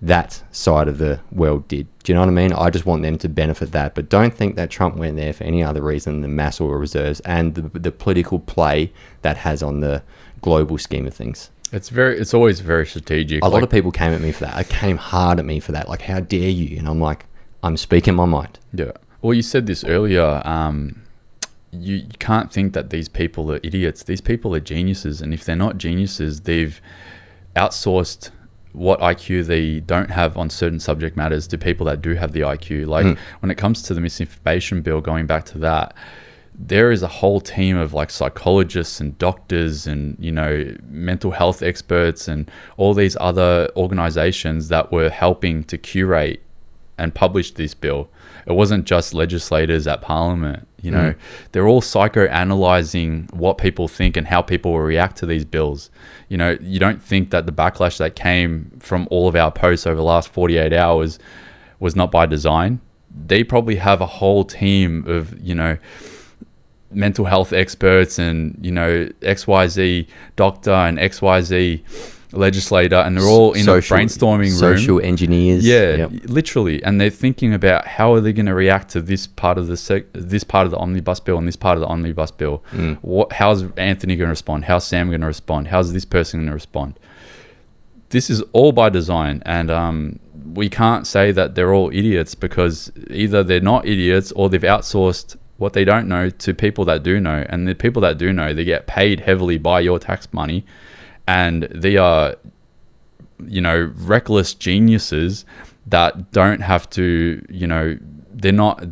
that side of the world did. Do you know what I mean? I just want them to benefit that, but don't think that Trump went there for any other reason than mass oil reserves and the political play that has on the global scheme of things. It's always very strategic. A lot of people came at me for that. It came hard at me for that. Like, how dare you? And I'm like, I'm speaking my mind. Yeah. Well, you said this earlier. You can't think that these people are idiots. These people are geniuses. And if they're not geniuses, they've outsourced what IQ they don't have on certain subject matters to people that do have the IQ. Like when it comes to the misinformation bill, going back to that, there is a whole team of like psychologists and doctors and, you know, mental health experts and all these other organizations that were helping to curate and publish this bill. It wasn't just legislators at Parliament, you know. They're all psychoanalyzing what people think and how people will react to these bills. You know, you don't think that the backlash that came from all of our posts over the last 48 hours was not by design. They probably have a whole team of, you know, mental health experts and, you know, XYZ doctor and XYZ legislator, and they're all in a brainstorming room. Social engineers. Yeah, literally. And they're thinking about how are they going to react to this part of this part of the omnibus bill and this part of the omnibus bill. How's Anthony going to respond? How's Sam going to respond? How's this person going to respond? This is all by design, and we can't say that they're all idiots, because either they're not idiots or they've outsourced what they don't know to people that do know. And the people that do know, they get paid heavily by your tax money, and they are, you know, reckless geniuses that don't have to, you know, they're not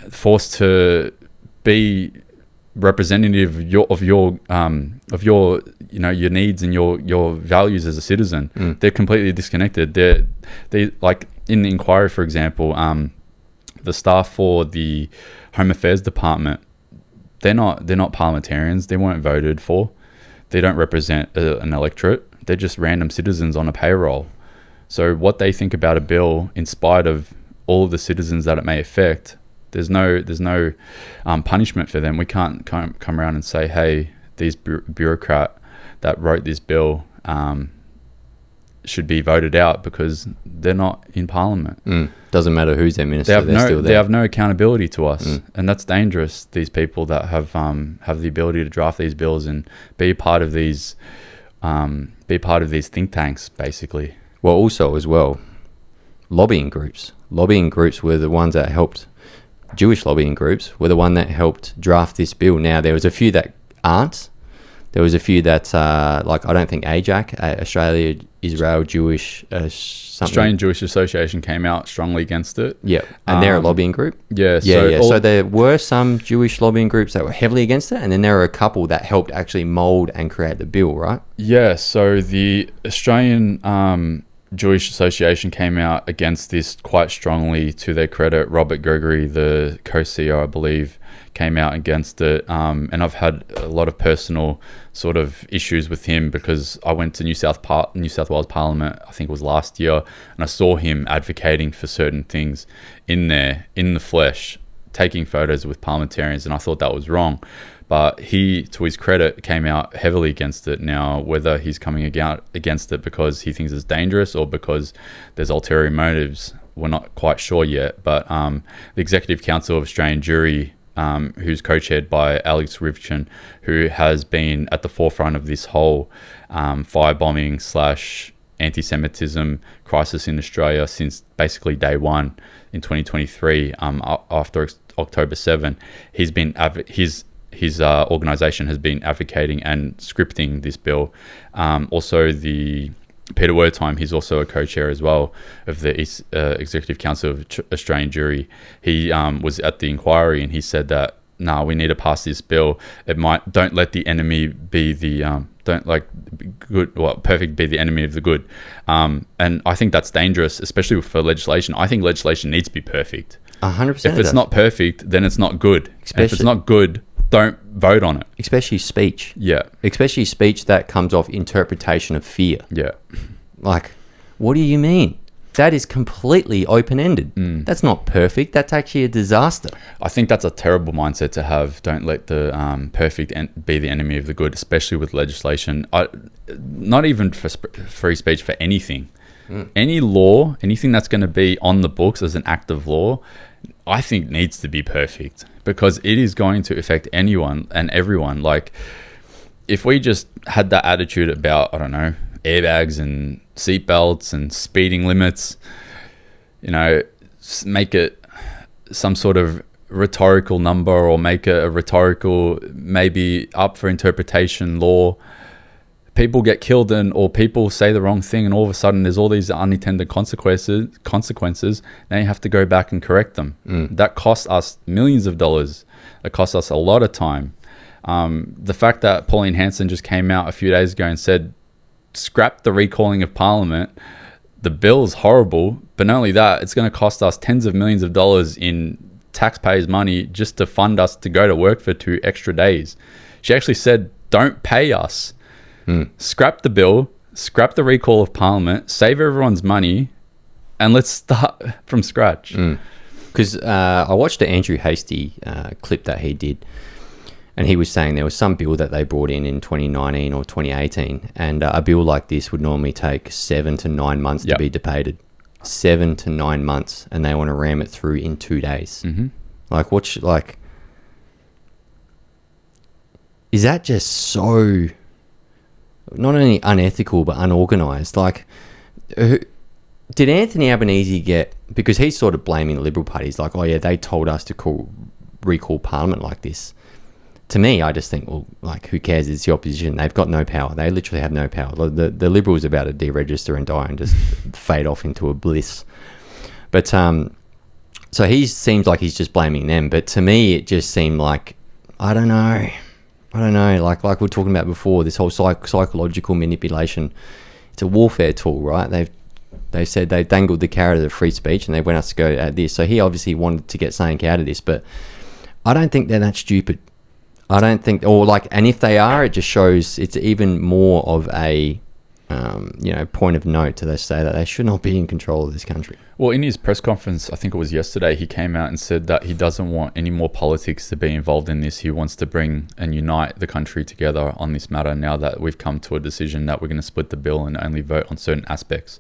forced to be representative of your you know, your needs and your values as a citizen. They're completely disconnected. They like in the inquiry, for example, the staff for the Home Affairs Department, they're not parliamentarians. They weren't voted for. They don't represent an electorate. They're just random citizens on a payroll. So what they think about a bill, in spite of all of the citizens that it may affect, there's no punishment for them. We can't come around and say, hey, these bureaucrat that wrote this bill should be voted out because they're not in Parliament. Doesn't matter who's their minister. They have no accountability to us, and that's dangerous. These people that have the ability to draft these bills and be part of these think tanks, basically. Well, also as well, lobbying groups. Lobbying groups were the ones that helped. Jewish lobbying groups were the one that helped draft this bill. Now, there was a few that aren't. There was a few that, like, I don't think AJAC, Australia Israel Jewish Australian Jewish Association, came out strongly against it. Yeah, and they're a lobbying group. Yeah. So there were some Jewish lobbying groups that were heavily against it, and then there were a couple that helped actually mould and create the bill, right? Yeah, so the Australian Jewish Association came out against this quite strongly. To their credit, Robert Gregory, the co-CEO, I believe, came out against it. And I've had a lot of personal sort of issues with him, because I went to New South Wales Parliament, I think it was last year, and I saw him advocating for certain things in there, in the flesh, taking photos with parliamentarians, and I thought that was wrong. But he, to his credit, came out heavily against it. Now, whether he's coming out against it because he thinks it's dangerous or because there's ulterior motives, we're not quite sure yet. But the Executive Council of Australian Jury, who's co-chaired by Alex Rivchin, who has been at the forefront of this whole firebombing / anti-Semitism crisis in Australia since basically day one in 2023, after October 7, his organisation has been advocating and scripting this bill. Also, the Peter Wertheim, he's also a co-chair as well of the Executive Council of Australian Jury. He was at the inquiry and he said that, we need to pass this bill. Don't let the enemy be the perfect be the enemy of the good. And I think that's dangerous, especially for legislation. I think legislation needs to be perfect. 100%. If it's not perfect, then it's not good. And if it's not good, don't vote on it. Especially speech. Yeah. Especially speech that comes off interpretation of fear. Yeah. Like, what do you mean? That is completely open-ended. That's not perfect. That's actually a disaster. I think that's a terrible mindset to have. Don't let the perfect be the enemy of the good, especially with legislation. Not even for free speech, for anything. Any law, anything that's going to be on the books as an act of law, I think needs to be perfect, because it is going to affect anyone and everyone. Like, if we just had that attitude about, I don't know, airbags and seatbelts and speeding limits, make it some sort of rhetorical number, or make it a rhetorical, maybe up for interpretation law. People get killed or people say the wrong thing, and all of a sudden there's all these unintended consequences. Now you have to go back and correct them. That costs us millions of dollars. It costs us a lot of time. The fact that Pauline Hanson just came out a few days ago and said, scrap the recalling of Parliament. The bill is horrible, but not only that, it's going to cost us tens of millions of dollars in taxpayers' money just to fund us to go to work for 2 extra days. She actually said, don't pay us. Scrap the bill, scrap the recall of Parliament, save everyone's money, and let's start from scratch. Because I watched the Andrew Hastie clip that he did, and he was saying there was some bill that they brought in 2019 or 2018, and a bill like this would normally take 7 to 9 months to be debated. 7 to 9 months, and they want to ram it through in 2 days. Is that just so not only unethical but unorganized? Like, did Anthony Albanese get, because he's sort of blaming the Liberal Party, he's like, oh yeah, they told us to recall Parliament like this. To me, I just think, well, like, who cares? It's the opposition. They've got no power. They literally have no power. The Liberals are about to deregister and die and just fade off into a bliss. But so he seems like he's just blaming them. But to me, it just seemed like, I don't know. Like we were talking about before, this whole psychological manipulation. It's a warfare tool, right? They said they dangled the carrot of free speech, and they went us to go at this. So he obviously wanted to get something out of this, but I don't think they're that stupid. I don't think, and if they are, it just shows it's even more of a, point of note to say that they should not be in control of this country. Well, in his press conference, I think it was yesterday, he came out and said that he doesn't want any more politics to be involved in this. He wants to bring and unite the country together on this matter now that we've come to a decision that we're going to split the bill and only vote on certain aspects.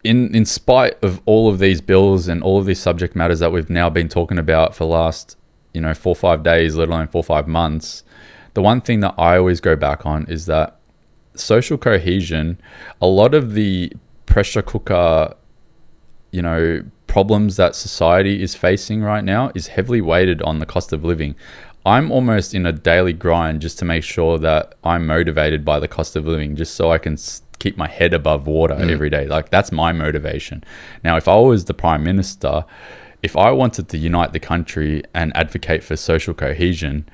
In spite of all of these bills and all of these subject matters that we've now been talking about for the last 4 or 5 days, let alone 4 or 5 months, the one thing that I always go back on is that social cohesion, a lot of the pressure cooker, problems that society is facing right now is heavily weighted on the cost of living. I'm almost in a daily grind just to make sure that I'm motivated by the cost of living, just so I can keep my head above water every day. Like, that's my motivation. Now, if I was the Prime Minister, if I wanted to unite the country and advocate for social cohesion,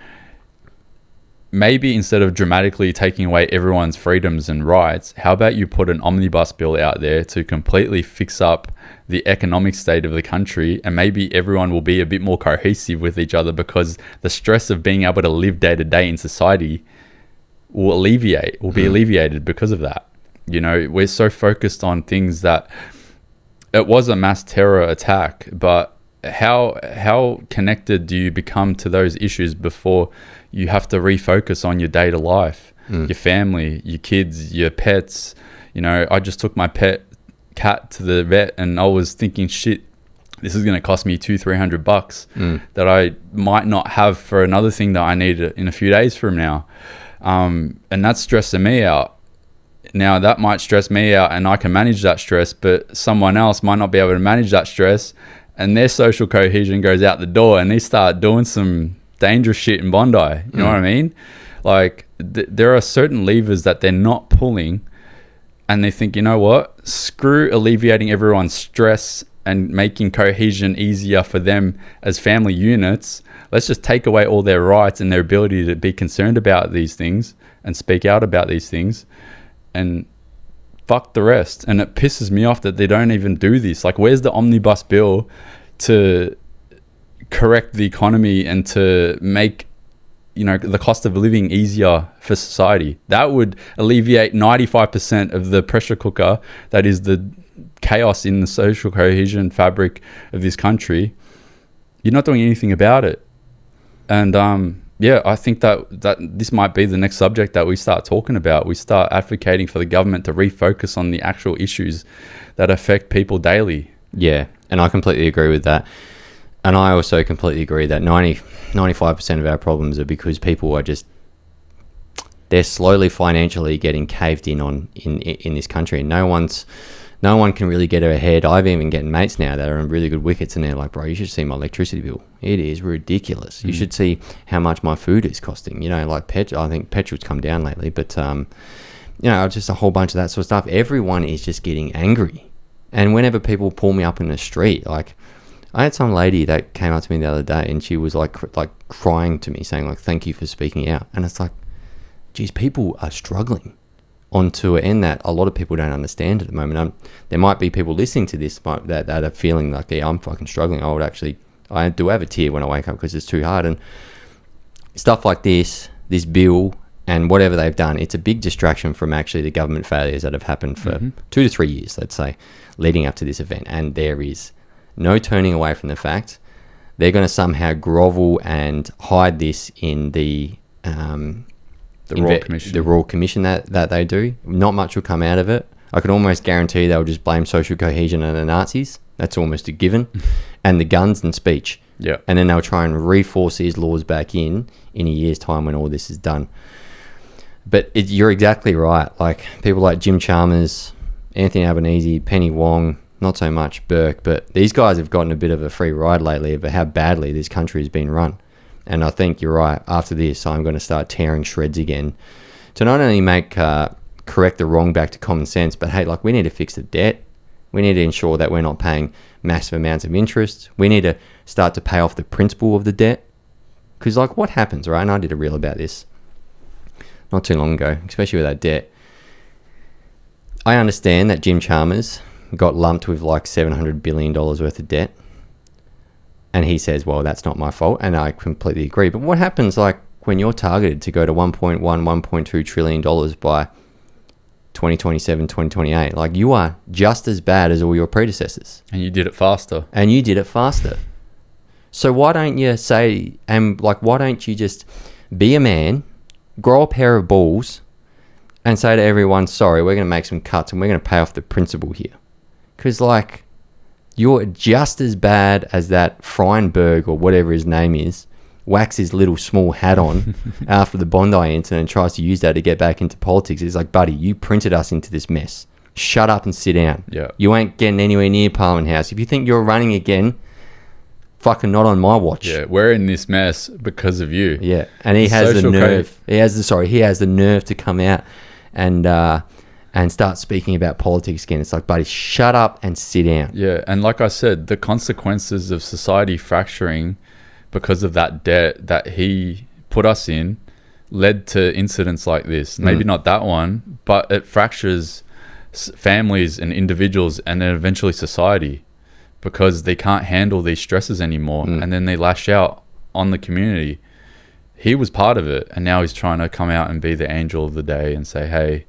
maybe instead of dramatically taking away everyone's freedoms and rights, how about you put an omnibus bill out there to completely fix up the economic state of the country, and maybe everyone will be a bit more cohesive with each other, because the stress of being able to live day to day in society will be alleviated because of that. We're so focused on things that, it was a mass terror attack, but how connected do you become to those issues before you have to refocus on your day-to life, your family, your kids, your pets? You know, I just took my pet cat to the vet, and I was thinking, shit, this is going to cost me $200-300 that I might not have for another thing that I need in a few days from now. And that's stressing me out. Now, that might stress me out and I can manage that stress, but someone else might not be able to manage that stress, and their social cohesion goes out the door and they start doing some dangerous shit in Bondi. You know what I mean? Like, there are certain levers that they're not pulling, and they think, you know what, screw alleviating everyone's stress and making cohesion easier for them as family units. Let's just take away all their rights and their ability to be concerned about these things and speak out about these things, and fuck the rest. And it pisses me off that they don't even do this. Like, where's the omnibus bill to correct the economy and to make, you know, the cost of living easier for society? That would alleviate 95% of the pressure cooker that is the chaos in the social cohesion fabric of this country. You're not doing anything about it. And yeah, I think that this might be the next subject that we start talking about. We start advocating for the government to refocus on the actual issues that affect people daily. Yeah, and I completely agree with that. And I also completely agree that 95% of our problems are because people are just, they're slowly financially getting caved in on in this country. And no one can really get ahead. I've even getting mates now that are on really good wickets, and they're like, bro, you should see my electricity bill. It is ridiculous. You should see how much my food is costing. You know, like I think petrol's come down lately, but you know, just a whole bunch of that sort of stuff. Everyone is just getting angry. And whenever people pull me up in the street, like, I had some lady that came up to me the other day, and she was like crying to me, saying like, thank you for speaking out. And it's like, geez, people are struggling onto it, and that a lot of people don't understand at the moment. There might be people listening to this that are feeling like, yeah, I'm fucking struggling. I do have a tear when I wake up because it's too hard. And stuff like this bill and whatever they've done, it's a big distraction from actually the government failures that have happened for 2 to 3 years, let's say, leading up to this event. And there is no turning away from the fact they're going to somehow grovel and hide this in the Royal Commission that they do. Not much will come out of it. I can almost guarantee they'll just blame social cohesion and the Nazis. That's almost a given. And the guns and speech. Yeah. And then they'll try and reforce these laws back in a year's time when all this is done. But you're exactly right. Like, people like Jim Chalmers, Anthony Albanese, Penny Wong, not so much Burke, but these guys have gotten a bit of a free ride lately about how badly this country has been run. And I think you're right. After this, I'm going to start tearing shreds again to not only correct the wrong back to common sense, but hey, like, we need to fix the debt. We need to ensure that we're not paying massive amounts of interest. We need to start to pay off the principal of the debt. Because, like, what happens, right? And I did a reel about this not too long ago, especially with that debt. I understand that Jim Chalmers got lumped with like $700 billion worth of debt. And he says, well, that's not my fault. And I completely agree. But what happens, like, when you're targeted to go to $1.2 trillion by 2027, 2028? Like, you are just as bad as all your predecessors. And you did it faster. So why don't you say, why don't you just be a man, grow a pair of balls, and say to everyone, sorry, we're going to make some cuts and we're going to pay off the principal here. Because, like, you're just as bad as that Freinberg, or whatever his name is, whacks his little small hat on after the Bondi incident and tries to use that to get back into politics. It's like, buddy, you printed us into this mess. Shut up and sit down. Yeah. You ain't getting anywhere near Parliament House. If you think you're running again, fucking not on my watch. Yeah, we're in this mess because of you. Yeah, and he has the nerve. He has the nerve to come out and start speaking about politics again. It's like, buddy, shut up and sit down. Yeah, and like I said, the consequences of society fracturing because of that debt that he put us in led to incidents like this. Maybe not that one, but it fractures families and individuals and then eventually society because they can't handle these stresses anymore, and then they lash out on the community. He was part of it, and now he's trying to come out and be the angel of the day and say, hey,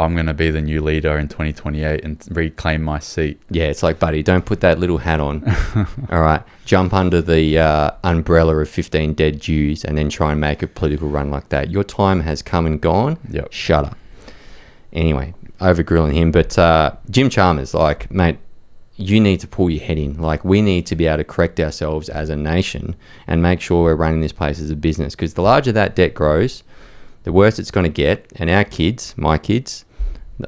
I'm going to be the new leader in 2028 and reclaim my seat. Yeah, it's like, buddy, don't put that little hat on. All right, jump under the umbrella of 15 dead Jews and then try and make a political run like that. Your time has come and gone. Yep. Shut up. Anyway, over grilling him. But Jim Chalmers, like, mate, you need to pull your head in. Like, we need to be able to correct ourselves as a nation and make sure we're running this place as a business. Because the larger that debt grows, the worse it's going to get. And our kids, my kids,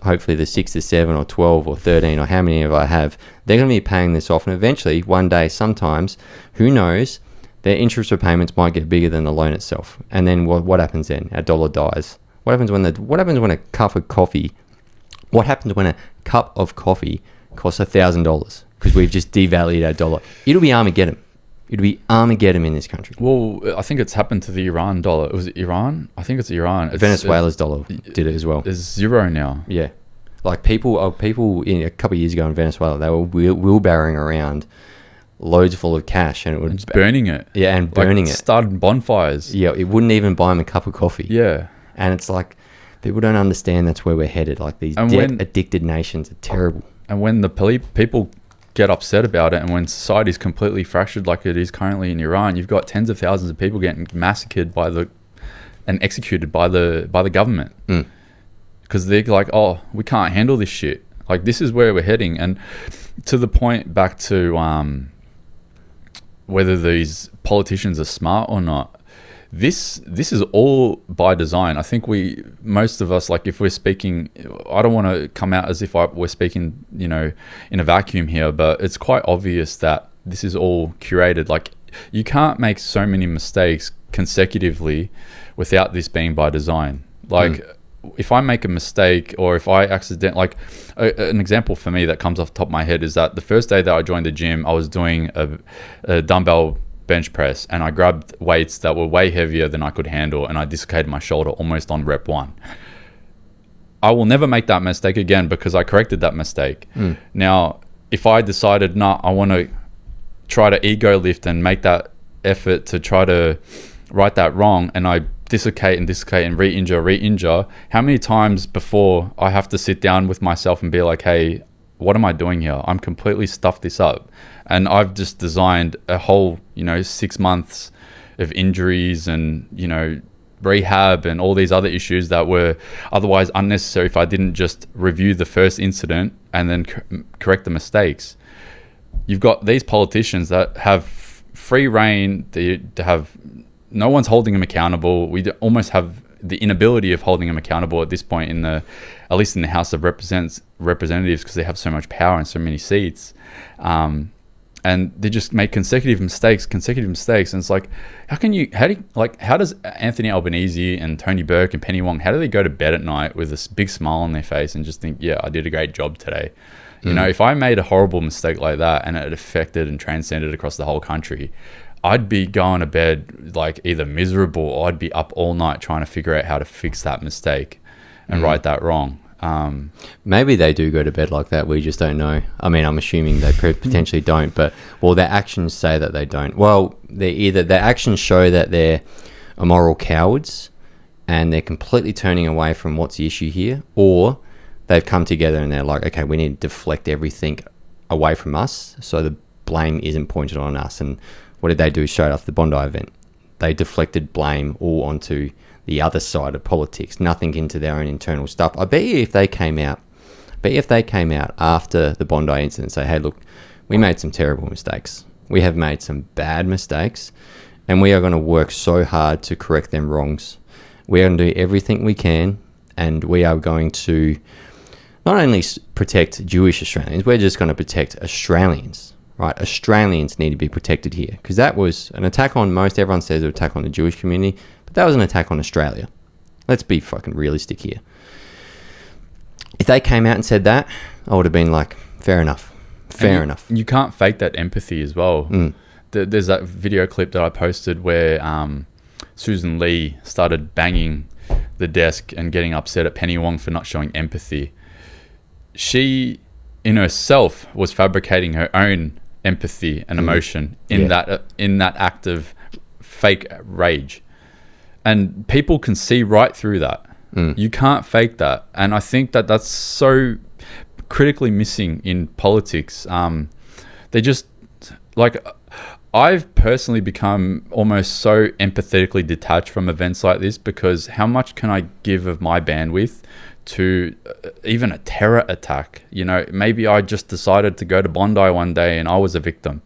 hopefully the 6 to 7 or 12 or 13 or how many of I have, they're going to be paying this off. And eventually, one day, sometimes, who knows, their interest repayments might get bigger than the loan itself. And then what happens then? Our dollar dies. What happens when a cup of coffee costs $1,000 because we've just devalued our dollar? It'll be Armageddon. It'll be Armageddon in this country. Well, I think it's happened to the Iran dollar. Was it Iran? I think it's Iran. Venezuela's dollar did it as well. It's zero now. Yeah, like people in a couple of years ago in Venezuela, they were wheelbarrowing around loads full of cash, and it was burning it. Yeah, and burning it. Started bonfires. Yeah, it wouldn't even buy them a cup of coffee. Yeah, and it's like people don't understand that's where we're headed. Like, these debt-addicted nations are terrible. And when the people get upset about it, and when society is completely fractured like it is currently in Iran, you've got tens of thousands of people getting massacred and executed by the government because they're like, oh, we can't handle this shit. Like, this is where we're heading. And to the point back to whether these politicians are smart or not, this is all by design. I think most of us, like, if we're speaking, I don't want to come out as if we're speaking, in a vacuum here, but it's quite obvious that this is all curated. Like, you can't make so many mistakes consecutively without this being by design. Like, if I make a mistake, or if I an example for me that comes off the top of my head is that the first day that I joined the gym, I was doing a dumbbell bench press, and I grabbed weights that were way heavier than I could handle, and I dislocated my shoulder almost on rep 1. I will never make that mistake again because I corrected that mistake. Now, if I decided, I want to try to ego lift and make that effort to try to right that wrong, and I dislocate and re-injure, how many times before I have to sit down with myself and be like, hey, what am I doing here? I'm completely stuffed this up. And I've just designed a whole, 6 months of injuries and, rehab and all these other issues that were otherwise unnecessary if I didn't just review the first incident and then correct the mistakes. You've got these politicians that have free reign. They have no one's holding them accountable. We almost have the inability of holding them accountable at this point at least in the House of Representatives, because they have so much power and so many seats. And they just make consecutive mistakes. And it's like, how does Anthony Albanese and Tony Burke and Penny Wong, how do they go to bed at night with this big smile on their face and just think, yeah, I did a great job today? If I made a horrible mistake like that and it affected and transcended across the whole country, I'd be going to bed like either miserable, or I'd be up all night trying to figure out how to fix that mistake and right that wrong. Maybe they do go to bed like that. We just don't know. I mean, I'm assuming they potentially don't, but their actions say that they don't. Well, their actions show that they're immoral cowards and they're completely turning away from what's the issue here, or they've come together and they're like, okay, we need to deflect everything away from us so the blame isn't pointed on us. And what did they do straight after the Bondi event? They deflected blame all onto the other side of politics, nothing into their own internal stuff. I bet you if they came out after the Bondi incident and say, hey, look, we made some terrible mistakes. We have made some bad mistakes, and we are going to work so hard to correct them wrongs. We are going to do everything we can, and we are going to not only protect Jewish Australians, we're just going to protect Australians, right? Australians need to be protected here, because that was an attack on everyone says an attack on the Jewish community, but that was an attack on Australia. Let's be fucking realistic here. If they came out and said that, I would have been like, fair enough. You can't fake that empathy as well. There's that video clip that I posted where Susan Lee started banging the desk and getting upset at Penny Wong for not showing empathy. She, in herself, was fabricating her own empathy and emotion in that act of fake rage. And people can see right through that. You can't fake that. And I think that that's so critically missing in politics. They just, like, I've personally become almost so empathetically detached from events like this, because how much can I give of my bandwidth to even a terror attack? You know, maybe I just decided to go to Bondi one day and I was a victim.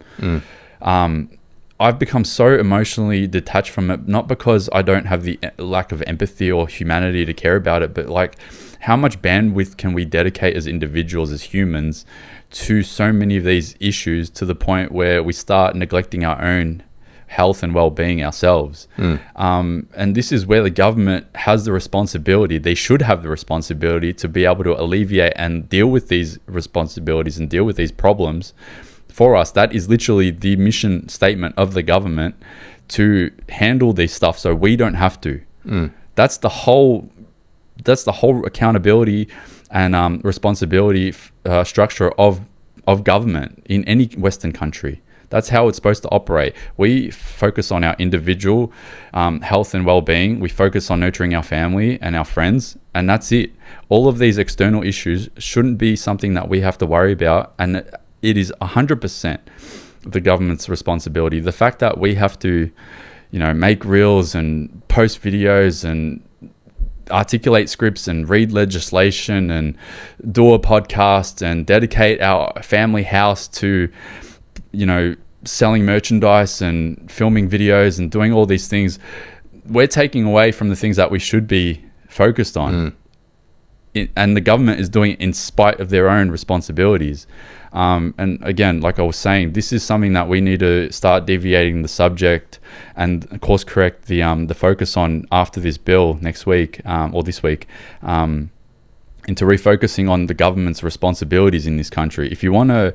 I've become so emotionally detached from it, not because I don't have the lack of empathy or humanity to care about it, but like, how much bandwidth can we dedicate as individuals, as humans, to so many of these issues, to the point where we start neglecting our own health and well-being ourselves. And this is where the government has the responsibility. They should have the responsibility to be able to alleviate and deal with these responsibilities and deal with these problems for us. That is literally the mission statement of the government, to handle these stuff so we don't have to. That's the whole accountability and responsibility structure of government in any Western country. That's how it's supposed to operate. We focus on our individual health and well-being. We focus on nurturing our family and our friends, and that's it. All of these external issues shouldn't be something that we have to worry about, and it is 100% the government's responsibility. The fact that we have to, you know, make reels and post videos and articulate scripts and read legislation and do a podcast and dedicate our family house to, you know, selling merchandise and filming videos and doing all these things, we're taking away from the things that we should be focused on. And the government is doing it in spite of their own responsibilities. And again, like I was saying, this is something that we need to start deviating the subject and course correct the focus on after this bill next week, or this week, into refocusing on the government's responsibilities in this country. If you want to,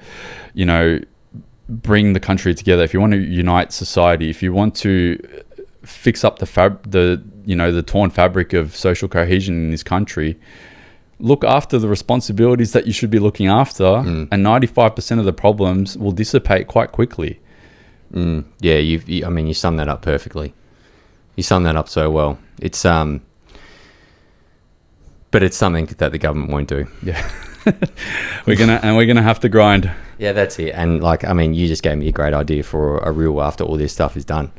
you know, bring the country together, if you want to unite society, if you want to fix up the torn fabric of social cohesion in this country, look after the responsibilities that you should be looking after, and 95% of the problems will dissipate quite quickly. Yeah, I mean, you summed that up perfectly. You summed that up so well. It's but it's something that the government won't do. Yeah, we're gonna have to grind. Yeah, that's it. And like, I mean, you just gave me a great idea for a reel after all this stuff is done.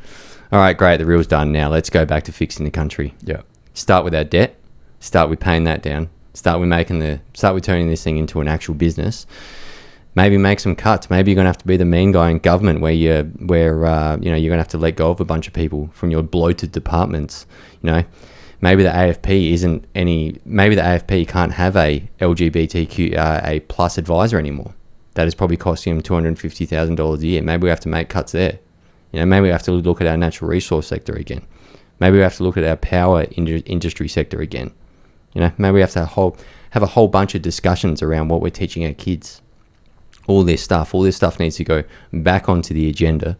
All right, great. The reel's done. Now let's go back to fixing the country. Yeah. Start with our debt. Start with paying that down. Start with turning this thing into an actual business. Maybe make some cuts. Maybe you're gonna have to be the mean guy in government, where you're gonna have to let go of a bunch of people from your bloated departments. You know, maybe the AFP Maybe the AFP can't have a LGBTQIA plus advisor anymore. That is probably costing them $250,000 a year. Maybe we have to make cuts there. You know, maybe we have to look at our natural resource sector again. Maybe we have to look at our power industry sector again. You know, maybe we have to have a whole bunch of discussions around what we're teaching our kids. All this stuff needs to go back onto the agenda,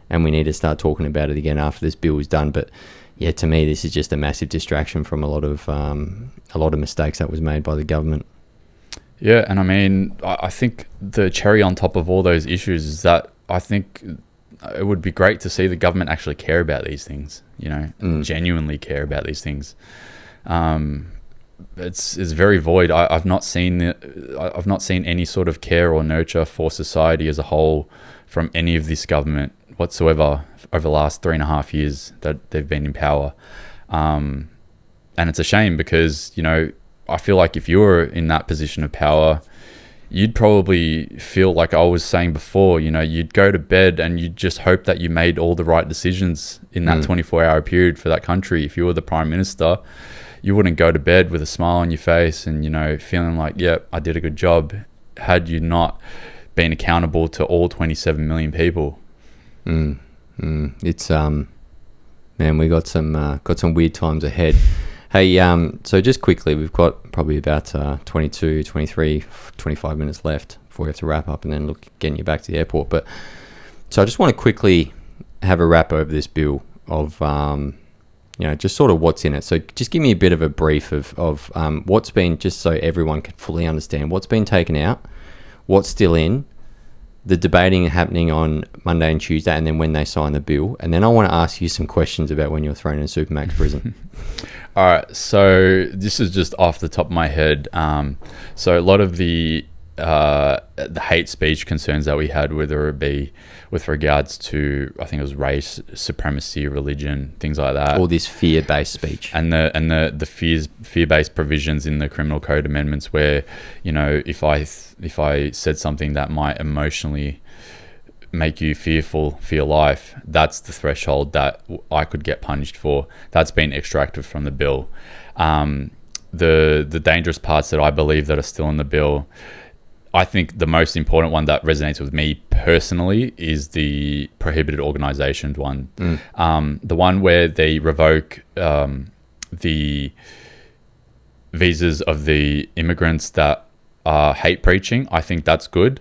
and we need to start talking about it again after this bill is done. But yeah, to me, this is just a massive distraction from a lot of mistakes that was made by the government. Yeah, and I mean, I think the cherry on top of all those issues is that I think it would be great to see the government actually care about these things. You know, genuinely care about these things. It's very void. I've not seen any sort of care or nurture for society as a whole from any of this government whatsoever over the last 3.5 years that they've been in power. And it's a shame, because, you know, I feel like if you were in that position of power, you'd probably feel like I was saying before, you know, you'd go to bed and you'd just hope that you made all the right decisions in that 24-hour period for that country. If you were the Prime Minister, you wouldn't go to bed with a smile on your face and, you know, feeling like, yep, I did a good job, had you not been accountable to all 27 million people. It's man, we got some weird times ahead. Hey, so just quickly, we've got probably about 22, 23, 25 minutes left before we have to wrap up and then getting you back to the airport. But so I just want to quickly have a wrap over this bill of just sort of what's in it. So just give me a bit of a brief of what's been, just so everyone can fully understand what's been taken out, what's still in, the debating happening on Monday and Tuesday, and then when they sign the bill. And then I want to ask you some questions about when you're thrown in supermax prison. All right, so this is just off the top of my head. So a lot of the hate speech concerns that we had, whether it be with regards to, I think it was race, supremacy, religion, things like that. All this fear-based speech. And the fear-based provisions in the criminal code amendments where, you know, if I said something that might emotionally make you fearful for your life, that's the threshold that I could get punished for. That's been extracted from the bill. The dangerous parts that I believe that are still in the bill, I think the most important one that resonates with me personally is the prohibited organisations one. The one where they revoke the visas of the immigrants that are hate preaching. I think that's good.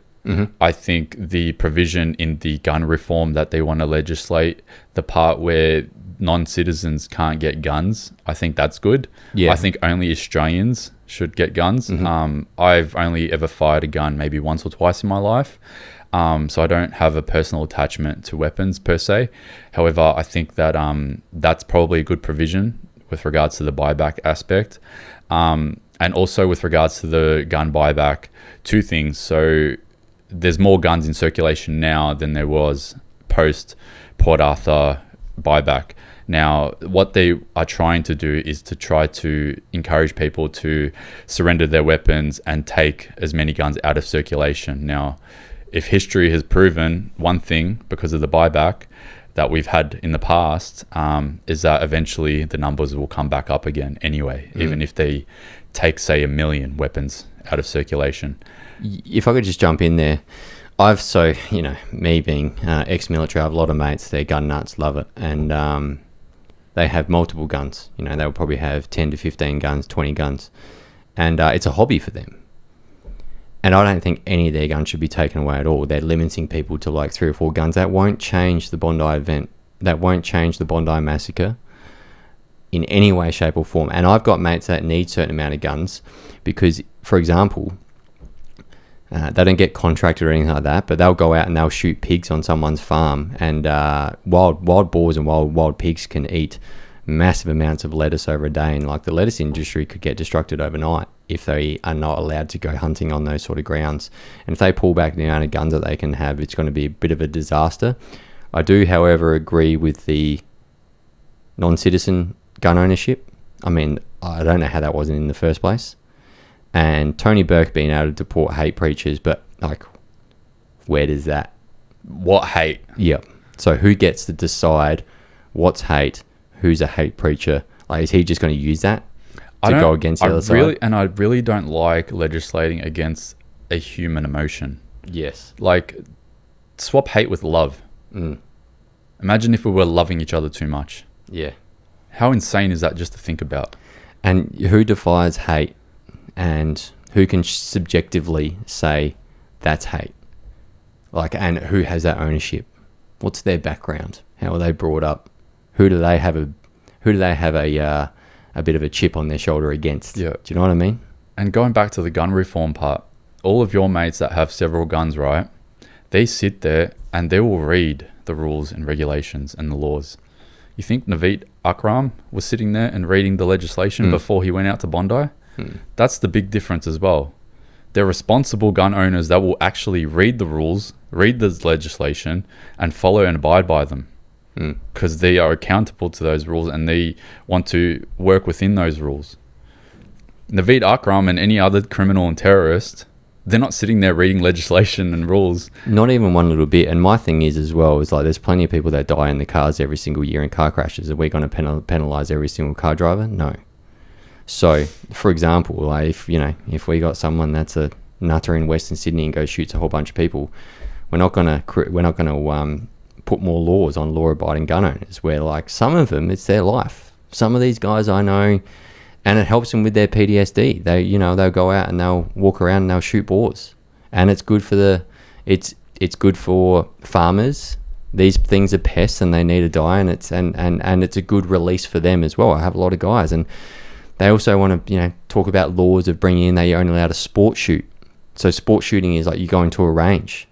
I think the provision in the gun reform that they want to legislate, the part where non-citizens can't get guns, I think that's good. I think only Australians should get guns. I've only ever fired a gun maybe once or twice in my life, so I don't have a personal attachment to weapons per se. However, I think that that's probably a good provision with regards to the buyback aspect, and also with regards to the gun buyback, two things. So there's more guns in circulation now than there was post Port Arthur buyback. Now, what they are trying to do is to try to encourage people to surrender their weapons and take as many guns out of circulation. Now, if history has proven one thing because of the buyback that we've had in the past, is that eventually the numbers will come back up again anyway, even if they take, say, 1 million weapons out of circulation. If I could just jump in there, me being ex-military, I have a lot of mates, they're gun nuts, love it, and they have multiple guns. You know, they'll probably have 10 to 15 guns, 20 guns, and it's a hobby for them. And I don't think any of their guns should be taken away at all. They're limiting people to like 3 or 4 guns. That won't change the Bondi event. That won't change the Bondi massacre in any way, shape or form. And I've got mates that need a certain amount of guns because, for example, they don't get contracted or anything like that, but they'll go out and they'll shoot pigs on someone's farm, and wild boars and wild pigs can eat massive amounts of lettuce over a day, and like the lettuce industry could get destructed overnight if they are not allowed to go hunting on those sort of grounds. And if they pull back the amount of guns that they can have, it's going to be a bit of a disaster. I do, however, agree with the non-citizen gun ownership. I mean, I don't know how that wasn't in the first place. And Tony Burke being able to deport hate preachers, but like, where does that? What hate? Yeah. So who gets to decide what's hate? Who's a hate preacher? Like, is he just going to use that to go against the other side? And I really don't like legislating against a human emotion. Yes. Like, swap hate with love. Imagine if we were loving each other too much. Yeah. How insane is that just to think about? And who defines hate? And who can subjectively say that's hate? Like, and who has that ownership? What's their background? How are they brought up? Who do they have a bit of a chip on their shoulder against? Yeah. Do you know what I mean? And going back to the gun reform part, all of your mates that have several guns, right? They sit there and they will read the rules and regulations and the laws. You think Naveed Akram was sitting there and reading the legislation before he went out to Bondi? That's the big difference as well. They're responsible gun owners that will actually read the rules, read the legislation, and follow and abide by them. Because they are accountable to those rules and they want to work within those rules. Naveed Akram and any other criminal and terrorist, they're not sitting there reading legislation and rules. Not even one little bit. And my thing is as well, is like there's plenty of people that die in the cars every single year in car crashes. Are we going to penalise every single car driver? No. So, for example, like if we got someone that's a nutter in Western Sydney and goes shoots a whole bunch of people, we're not gonna put more laws on law-abiding gun owners. Where like some of them, it's their life. Some of these guys I know, and it helps them with their PTSD. They'll go out and they'll walk around and they'll shoot boars, and it's good for it's good for farmers. These things are pests and they need to die, and it's a good release for them as well. I have a lot of guys and. They also want to, talk about laws of bringing in, they're only allowed to sport shoot. So sport shooting is like you go into a range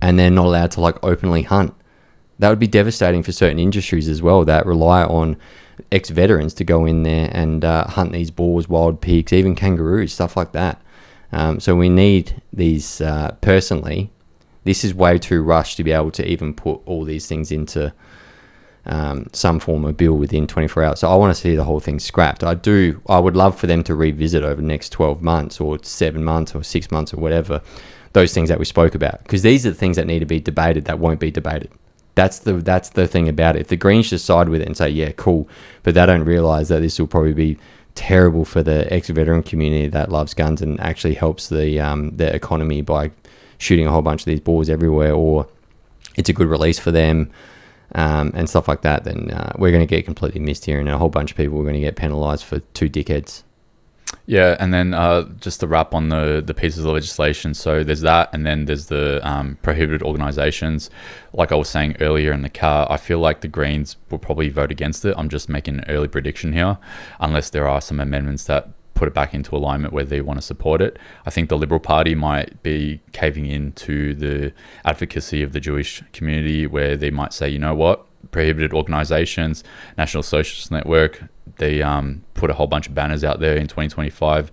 and they're not allowed to like openly hunt. That would be devastating for certain industries as well that rely on ex-veterans to go in there and hunt these boars, wild pigs, even kangaroos, stuff like that. So we need these, personally, this is way too rushed to be able to even put all these things into some form of bill within 24 hours. So I want to see the whole thing scrapped. I would love for them to revisit over the next 12 months or 7 months or 6 months or whatever, those things that we spoke about. Because these are the things that need to be debated that won't be debated. That's the thing about it. If the Greens just side with it and say, yeah, cool, but they don't realise that this will probably be terrible for the ex-veteran community that loves guns and actually helps the economy by shooting a whole bunch of these boars everywhere, or it's a good release for them, and stuff like that, then we're going to get completely missed here, and a whole bunch of people are going to get penalised for two dickheads. Yeah, and then just to wrap on the pieces of legislation, so there's that, and then there's the prohibited organisations. Like I was saying earlier in the car, I feel like the Greens will probably vote against it. I'm just making an early prediction here, unless there are some amendments that put it back into alignment where they want to support it. I think the Liberal Party might be caving in to the advocacy of the Jewish community, where they might say, you know what, prohibited organisations, National Socialist Network, they put a whole bunch of banners out there in 2025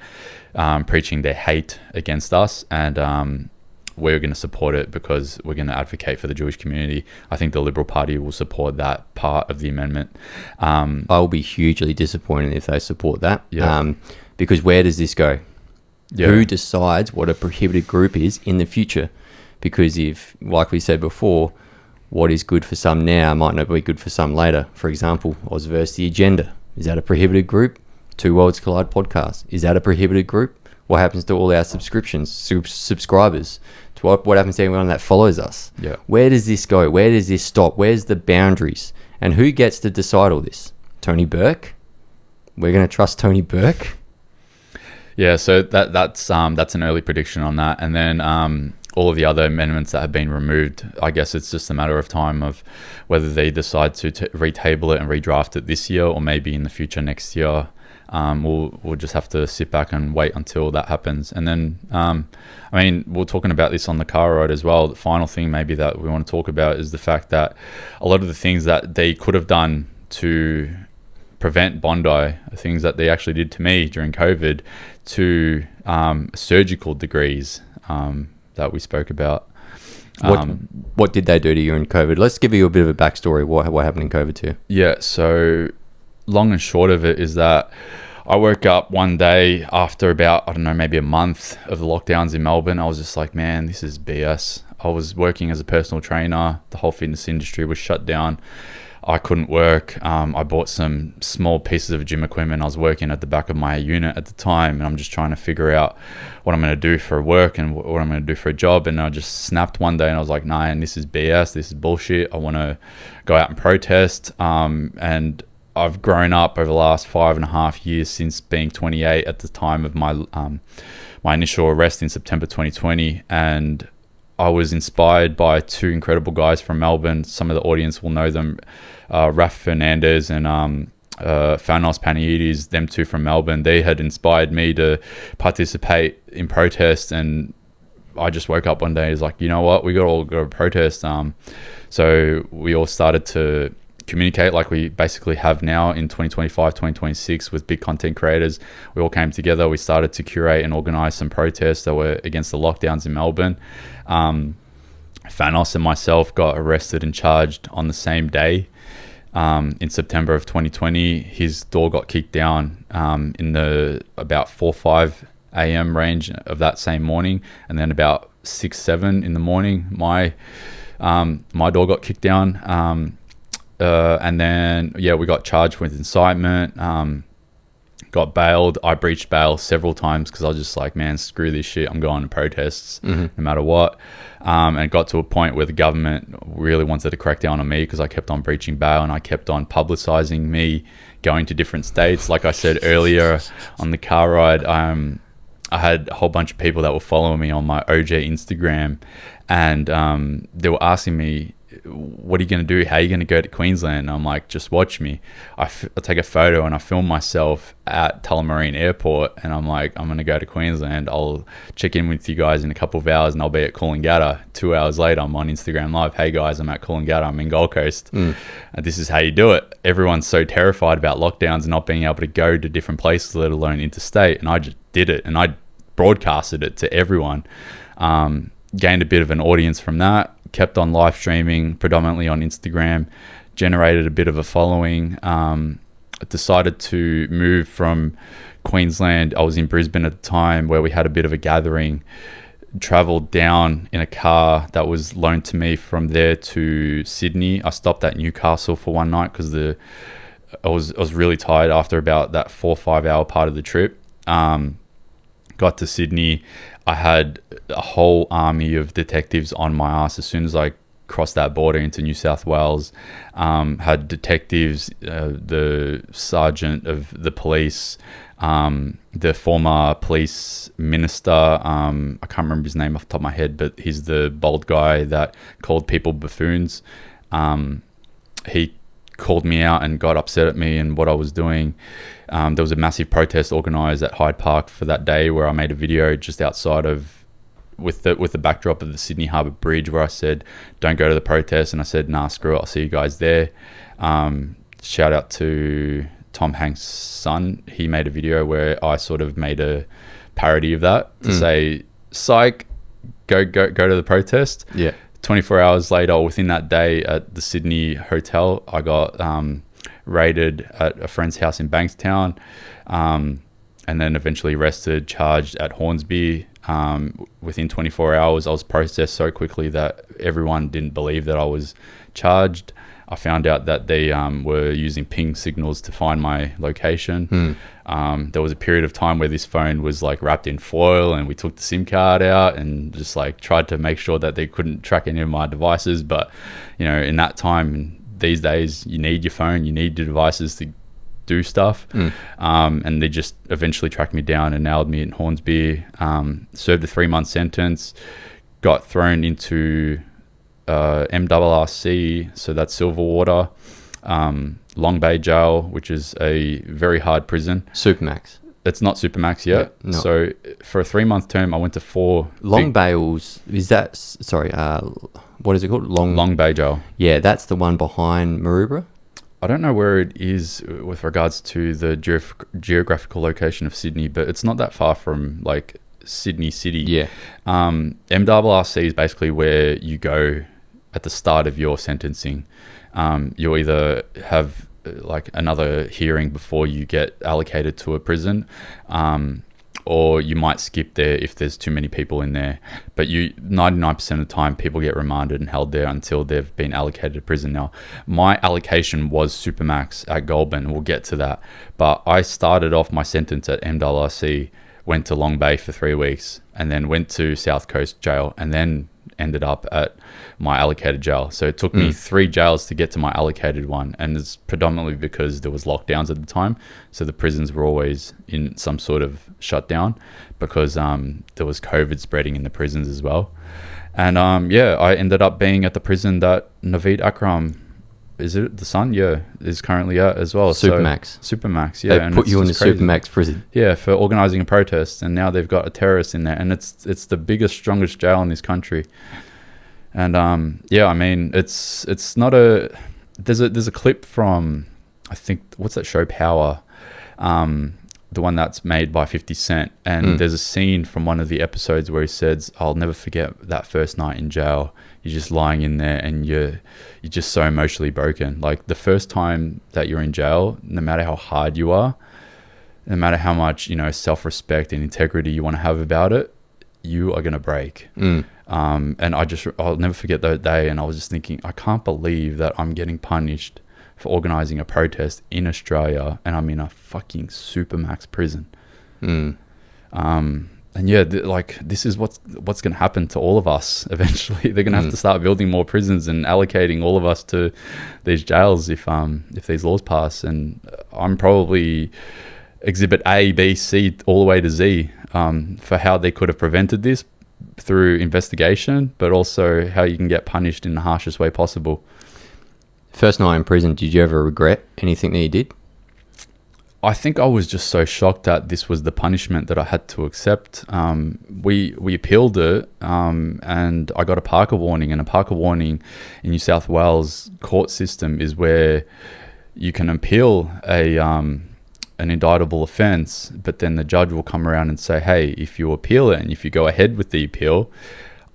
preaching their hate against us, and we're going to support it because we're going to advocate for the Jewish community. I think the Liberal Party will support that part of the amendment. I will be hugely disappointed if they support that. Yeah. Because where does this go? Yeah. Who decides what a prohibited group is in the future? Because if, like we said before, what is good for some now might not be good for some later. For example, Oz versus the Agenda. Is that a prohibited group? Two Worlds Collide podcast. Is that a prohibited group? What happens to all our subscriptions, subscribers? To what happens to anyone that follows us? Yeah. Where does this go? Where does this stop? Where's the boundaries? And who gets to decide all this? Tony Burke? We're going to trust Tony Burke? Yeah, so that's an early prediction on that. And then all of the other amendments that have been removed, I guess it's just a matter of time of whether they decide to retable it and redraft it this year, or maybe in the future next year. We'll just have to sit back and wait until that happens. And then, we're talking about this on the car ride as well. The final thing maybe that we want to talk about is the fact that a lot of the things that they could have done to prevent Bondi, things that they actually did to me during COVID, to surgical degrees that we spoke about. What did they do to you in COVID? Let's give you a bit of a backstory. What happened in COVID to you? Yeah, so long and short of it is that I woke up one day after about, I don't know, maybe a month of the lockdowns in Melbourne. I was just like, man, this is BS. I was working as a personal trainer. The whole fitness industry was shut down. I couldn't work. I bought some small pieces of gym equipment. I was working at the back of my unit at the time, and I'm just trying to figure out what I'm going to do for work and what I'm going to do for a job. And I just snapped one day and I was like, nah, and this is BS. This is bullshit. I want to go out and protest. And I've grown up over the last 5.5 years since being 28 at the time of my my initial arrest in September 2020. And I was inspired by two incredible guys from Melbourne. Some of the audience will know them, Raf Fernandez and Thanos Paniidis, them two from Melbourne. They had inspired me to participate in protest, and I just woke up one day and was like, you know what, we got all go to protest. So we all started to communicate like we basically have now in 2025, 2026 with big content creators. We all came together. We started to curate and organise some protests that were against the lockdowns in Melbourne. Thanos and myself got arrested and charged on the same day in September of 2020. His door got kicked down in the about 4-5 a.m. range of that same morning, and then about 6-7 in the morning my door got kicked down. And then, we got charged with incitement, got bailed. I breached bail several times because I was just like, man, screw this shit. I'm going to protests no matter what. And it got to a point where the government really wanted to crack down on me because I kept on breaching bail and I kept on publicizing me going to different states. Like I said earlier on the car ride, I had a whole bunch of people that were following me on my OJ Instagram, and they were asking me, what are you going to do? How are you going to go to Queensland? And I'm like, just watch me. I take a photo and I film myself at Tullamarine Airport, and I'm like, I'm going to go to Queensland. I'll check in with you guys in a couple of hours and I'll be at Coolangatta. 2 hours later, I'm on Instagram Live. Hey guys, I'm at Coolangatta. I'm in Gold Coast. And this is how you do it. Everyone's so terrified about lockdowns and not being able to go to different places, let alone interstate. And I just did it, and I broadcasted it to everyone. Gained a bit of an audience from that, kept on live streaming predominantly on Instagram, generated a bit of a following. Decided to move from Queensland. I was in Brisbane at the time, where we had a bit of a gathering. Traveled down in a car that was loaned to me from there to Sydney. I stopped at Newcastle for one night because I was really tired after about that 4 or 5 hour part of the trip. Got to Sydney. I had a whole army of detectives on my ass as soon as I crossed that border into New South Wales. Had detectives, the sergeant of the police, the former police minister, I can't remember his name off the top of my head, but he's the bald guy that called people buffoons. He called me out and got upset at me and what I was doing. There was a massive protest organised at Hyde Park for that day, where I made a video just outside of, with the backdrop of the Sydney Harbour Bridge, where I said, don't go to the protest. And I said, nah, screw it, I'll see you guys there. Shout out to Tom Hanks' son. He made a video where I sort of made a parody of that to say, psych, go to the protest. Yeah. 24 hours later, or within that day, at the Sydney hotel, I got raided at a friend's house in Bankstown, and then eventually arrested, charged at Hornsby. Within 24 hours, I was processed so quickly that everyone didn't believe that I was charged. I found out that they were using ping signals to find my location. There was a period of time where this phone was like wrapped in foil, and we took the SIM card out and just like tried to make sure that they couldn't track any of my devices. But, you know, in that time, these days, you need your phone, you need your devices to do stuff. And they just eventually tracked me down and nailed me in Hornsby. Served a 3-month sentence, got thrown into MRRC, so that's Silverwater, Long Bay Jail, which is a very hard prison. Supermax. It's not Supermax yet. Yeah, no. So for a 3-month term, I went to 4 Long Bay's. Is that, sorry, what is it called? Long Bay Jail. Yeah, that's the one behind Maroubra. I don't know where it is with regards to the geographical location of Sydney, but it's not that far from like Sydney City. Yeah. MRRC is basically where you go at the start of your sentencing. You'll either have like another hearing before you get allocated to a prison, or you might skip there if there's too many people in there. But 99% of the time, people get remanded and held there until they've been allocated to prison. Now, my allocation was Supermax at Goulburn. We'll get to that. But I started off my sentence at MRRC, went to Long Bay for 3 weeks, and then went to South Coast Jail, and then ended up at my allocated jail. So it took me 3 jails to get to my allocated one, and it's predominantly because there was lockdowns at the time, so the prisons were always in some sort of shutdown because there was COVID spreading in the prisons as well. And I ended up being at the prison that Naveed Akram, is it the son? Yeah, is currently at as well. Supermax. Supermax, yeah. They put you in the Supermax prison. Yeah, for organising a protest, and now they've got a terrorist in there, and it's the biggest, strongest jail in this country. And I mean, it's not a. There's a clip from, I think, what's that show, Power, the one that's made by 50 Cent, and there's a scene from one of the episodes where he says, "I'll never forget that first night in jail. You're just lying in there and you're just so emotionally broken. Like the first time that you're in jail, no matter how hard you are, no matter how much, self-respect and integrity you want to have about it, you are going to break." And I'll never forget that day. And I was just thinking, I can't believe that I'm getting punished for organising a protest in Australia and I'm in a fucking Supermax prison. And yeah, this is what's going to happen to all of us eventually. They're going to have to start building more prisons and allocating all of us to these jails if these laws pass. And I'm probably exhibit A, B, C, all the way to Z for how they could have prevented this. through investigation, but also how you can get punished in the harshest way possible. First night in prison, did you ever regret anything that you did? I think I was just so shocked that this was the punishment that I had to accept. We appealed it, and I got a Parker warning. And a Parker warning in New South Wales court system is where you can appeal an indictable offence, but then the judge will come around and say, hey, if you appeal it and if you go ahead with the appeal,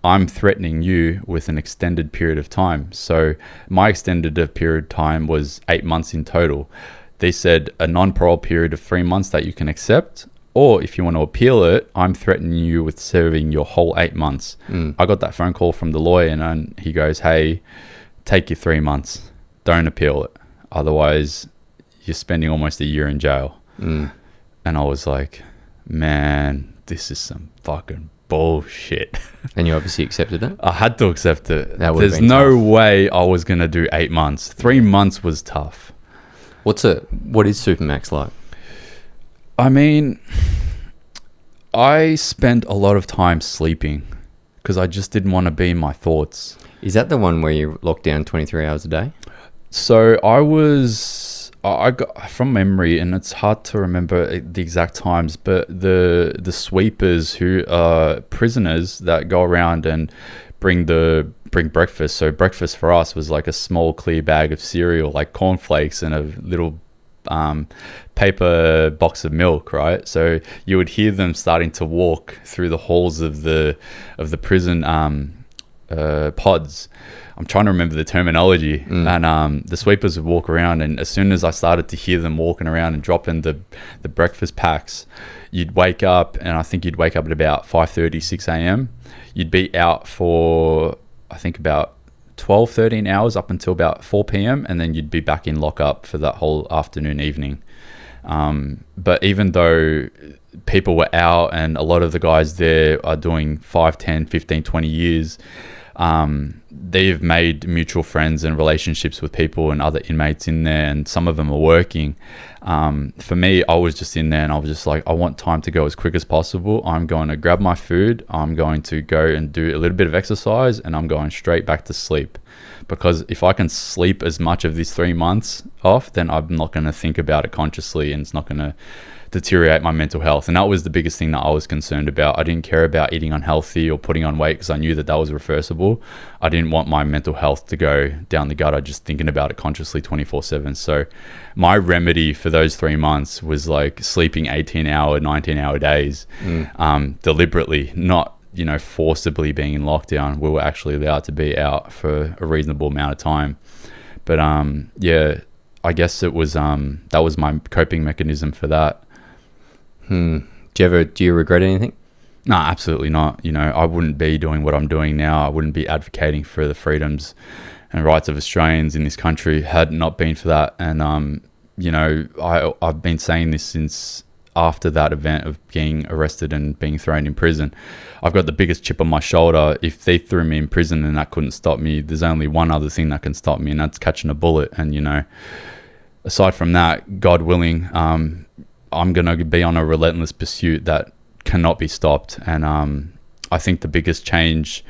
I'm threatening you with an extended period of time. So my extended period of time was 8 months in total. They said a non-parole period of 3 months that you can accept, or if you want to appeal it, I'm threatening you with serving your whole 8 months. I got that phone call from the lawyer, and he goes, hey, take your 3 months. Don't appeal it. Otherwise, you're spending almost a year in jail. And I was like, man, this is some fucking bullshit. And you obviously accepted it? I had to accept it. There's no way I was going to do 8 months. 3 months was tough. What is supermax like? I mean, I spent a lot of time sleeping because I just didn't want to be in my thoughts. Is that the one where you're locked down 23 hours a day? So I got from memory, and it's hard to remember the exact times, but the sweepers who are prisoners that go around and bring breakfast. So breakfast for us was like a small clear bag of cereal, like cornflakes, and a little paper box of milk, right? So you would hear them starting to walk through the halls of the prison pods. I'm trying to remember the terminology. And the sweepers would walk around, and as soon as I started to hear them walking around and dropping the breakfast packs, you'd wake up, and I think you'd wake up at about 5:30, 6 a.m. You'd be out for, I think, about 12, 13 hours up until about 4 p.m. and then you'd be back in lockup for that whole afternoon, evening. But even though people were out and a lot of the guys there are doing 5, 10, 15, 20 years, they've made mutual friends and relationships with people and other inmates in there, and some of them are working. For me, I was just in there and I was just like, I want time to go as quick as possible. I'm going to grab my food, I'm going to go and do a little bit of exercise, and I'm going straight back to sleep. Because if I can sleep as much of these 3 months off, then I'm not going to think about it consciously, and it's not going to deteriorate my mental health. And that was the biggest thing that I was concerned about. I didn't care about eating unhealthy or putting on weight because I knew that was reversible. I didn't want my mental health to go down the gutter just thinking about it consciously 24/7. So my remedy for those 3 months was like sleeping 18-hour, 19-hour days, deliberately, not forcibly being in lockdown. We were actually allowed to be out for a reasonable amount of time. But yeah, I guess it was that was my coping mechanism for that. Do you regret anything? No, absolutely not. I wouldn't be doing what I'm doing now. I wouldn't be advocating for the freedoms and rights of Australians in this country had it not been for that. And I've been saying this since after that event of being arrested and being thrown in prison. I've got the biggest chip on my shoulder. If they threw me in prison and that couldn't stop me, there's only one other thing that can stop me, and that's catching a bullet. And aside from that, God willing, I'm going to be on a relentless pursuit that cannot be stopped. And I think the biggest change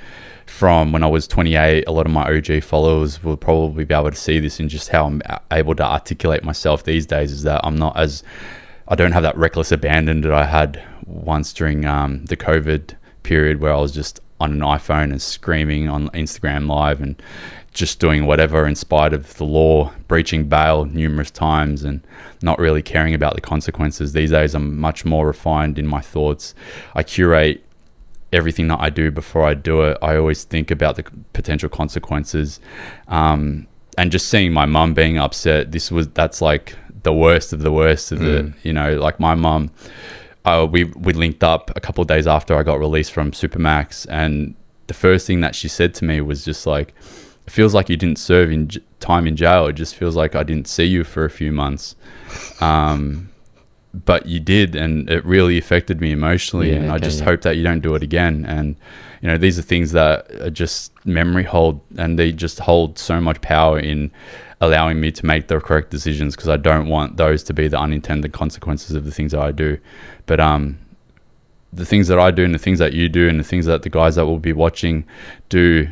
from when I was 28, a lot of my OG followers will probably be able to see this in just how I'm able to articulate myself these days, is that I don't have that reckless abandon that I had once during the COVID period, where I was just on an iPhone and screaming on Instagram Live and just doing whatever in spite of the law, breaching bail numerous times and not really caring about the consequences. These days I'm much more refined in my thoughts. I curate everything that I do before I do it. I always think about the potential consequences. And just seeing my mum being upset, that's like the worst of the worst of the, like my mum, we linked up a couple of days after I got released from Supermax, and the first thing that she said to me was just like, it feels like you didn't serve time in jail. It just feels like I didn't see you for a few months. But you did, and it really affected me emotionally. And I just hope that you don't do it again. And, these are things that are just memory hold, and they just hold so much power in allowing me to make the correct decisions, because I don't want those to be the unintended consequences of the things that I do. But the things that I do and the things that you do and the things that the guys that will be watching do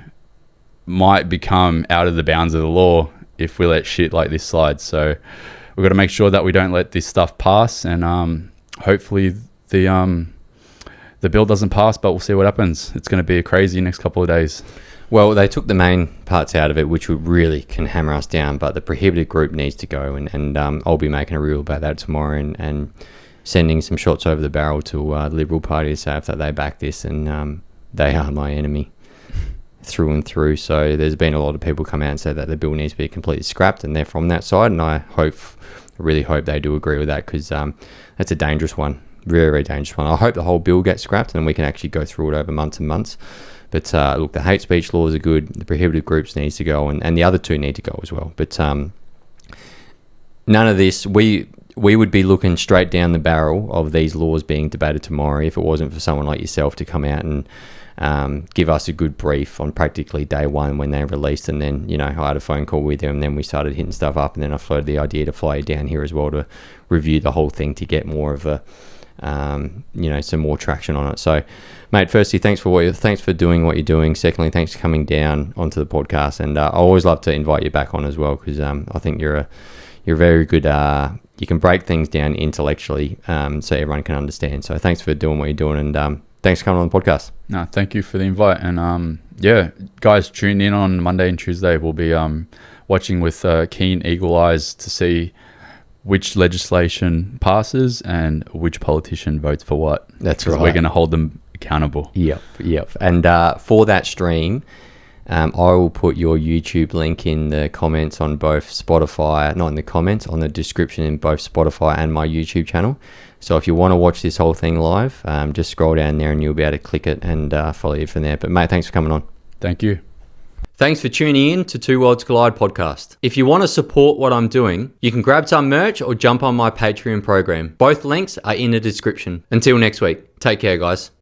might become out of the bounds of the law if we let shit like this slide. So we've got to make sure that we don't let this stuff pass, and hopefully the bill doesn't pass, but we'll see what happens. It's going to be a crazy next couple of days. Well, they took the main parts out of it, which would really can hammer us down, but the prohibited group needs to go, and I'll be making a reel about that tomorrow, and sending some shots over the barrel to the Liberal Party to say that they back this, and they are my enemy through and through. So there's been a lot of people come out and say that the bill needs to be completely scrapped, and they're from that side, and I really hope they do agree with that, because that's a dangerous one, very, very dangerous one. I hope the whole bill gets scrapped and we can actually go through it over months and months. But look, the hate speech laws are good, the prohibited groups needs to go, and the other two need to go as well. But none of this, we would be looking straight down the barrel of these laws being debated tomorrow if it wasn't for someone like yourself to come out and give us a good brief on practically day one when they released. And then, I had a phone call with them, and then we started hitting stuff up, and then I floated the idea to fly you down here as well to review the whole thing to get more of a some more traction on it. So, mate, firstly, thanks for doing what you're doing. Secondly, thanks for coming down onto the podcast, and I always love to invite you back on as well, because I think you're very good. You can break things down intellectually, so everyone can understand. So, thanks for doing what you're doing, and thanks for coming on the podcast. No, thank you for the invite, and guys, tune in on Monday and Tuesday. We'll be watching with keen eagle eyes to see which legislation passes and which politician votes for what. That's right. We're going to hold them accountable. Yep. And for that stream, I will put your YouTube link in the comments on both Spotify, not in the comments, on the description in both Spotify and my YouTube channel. So if you want to watch this whole thing live, just scroll down there and you'll be able to click it and follow you from there. But mate, thanks for coming on. Thank you. Thanks for tuning in to Two Worlds Collide podcast. If you want to support what I'm doing, you can grab some merch or jump on my Patreon program. Both links are in the description. Until next week, take care, guys.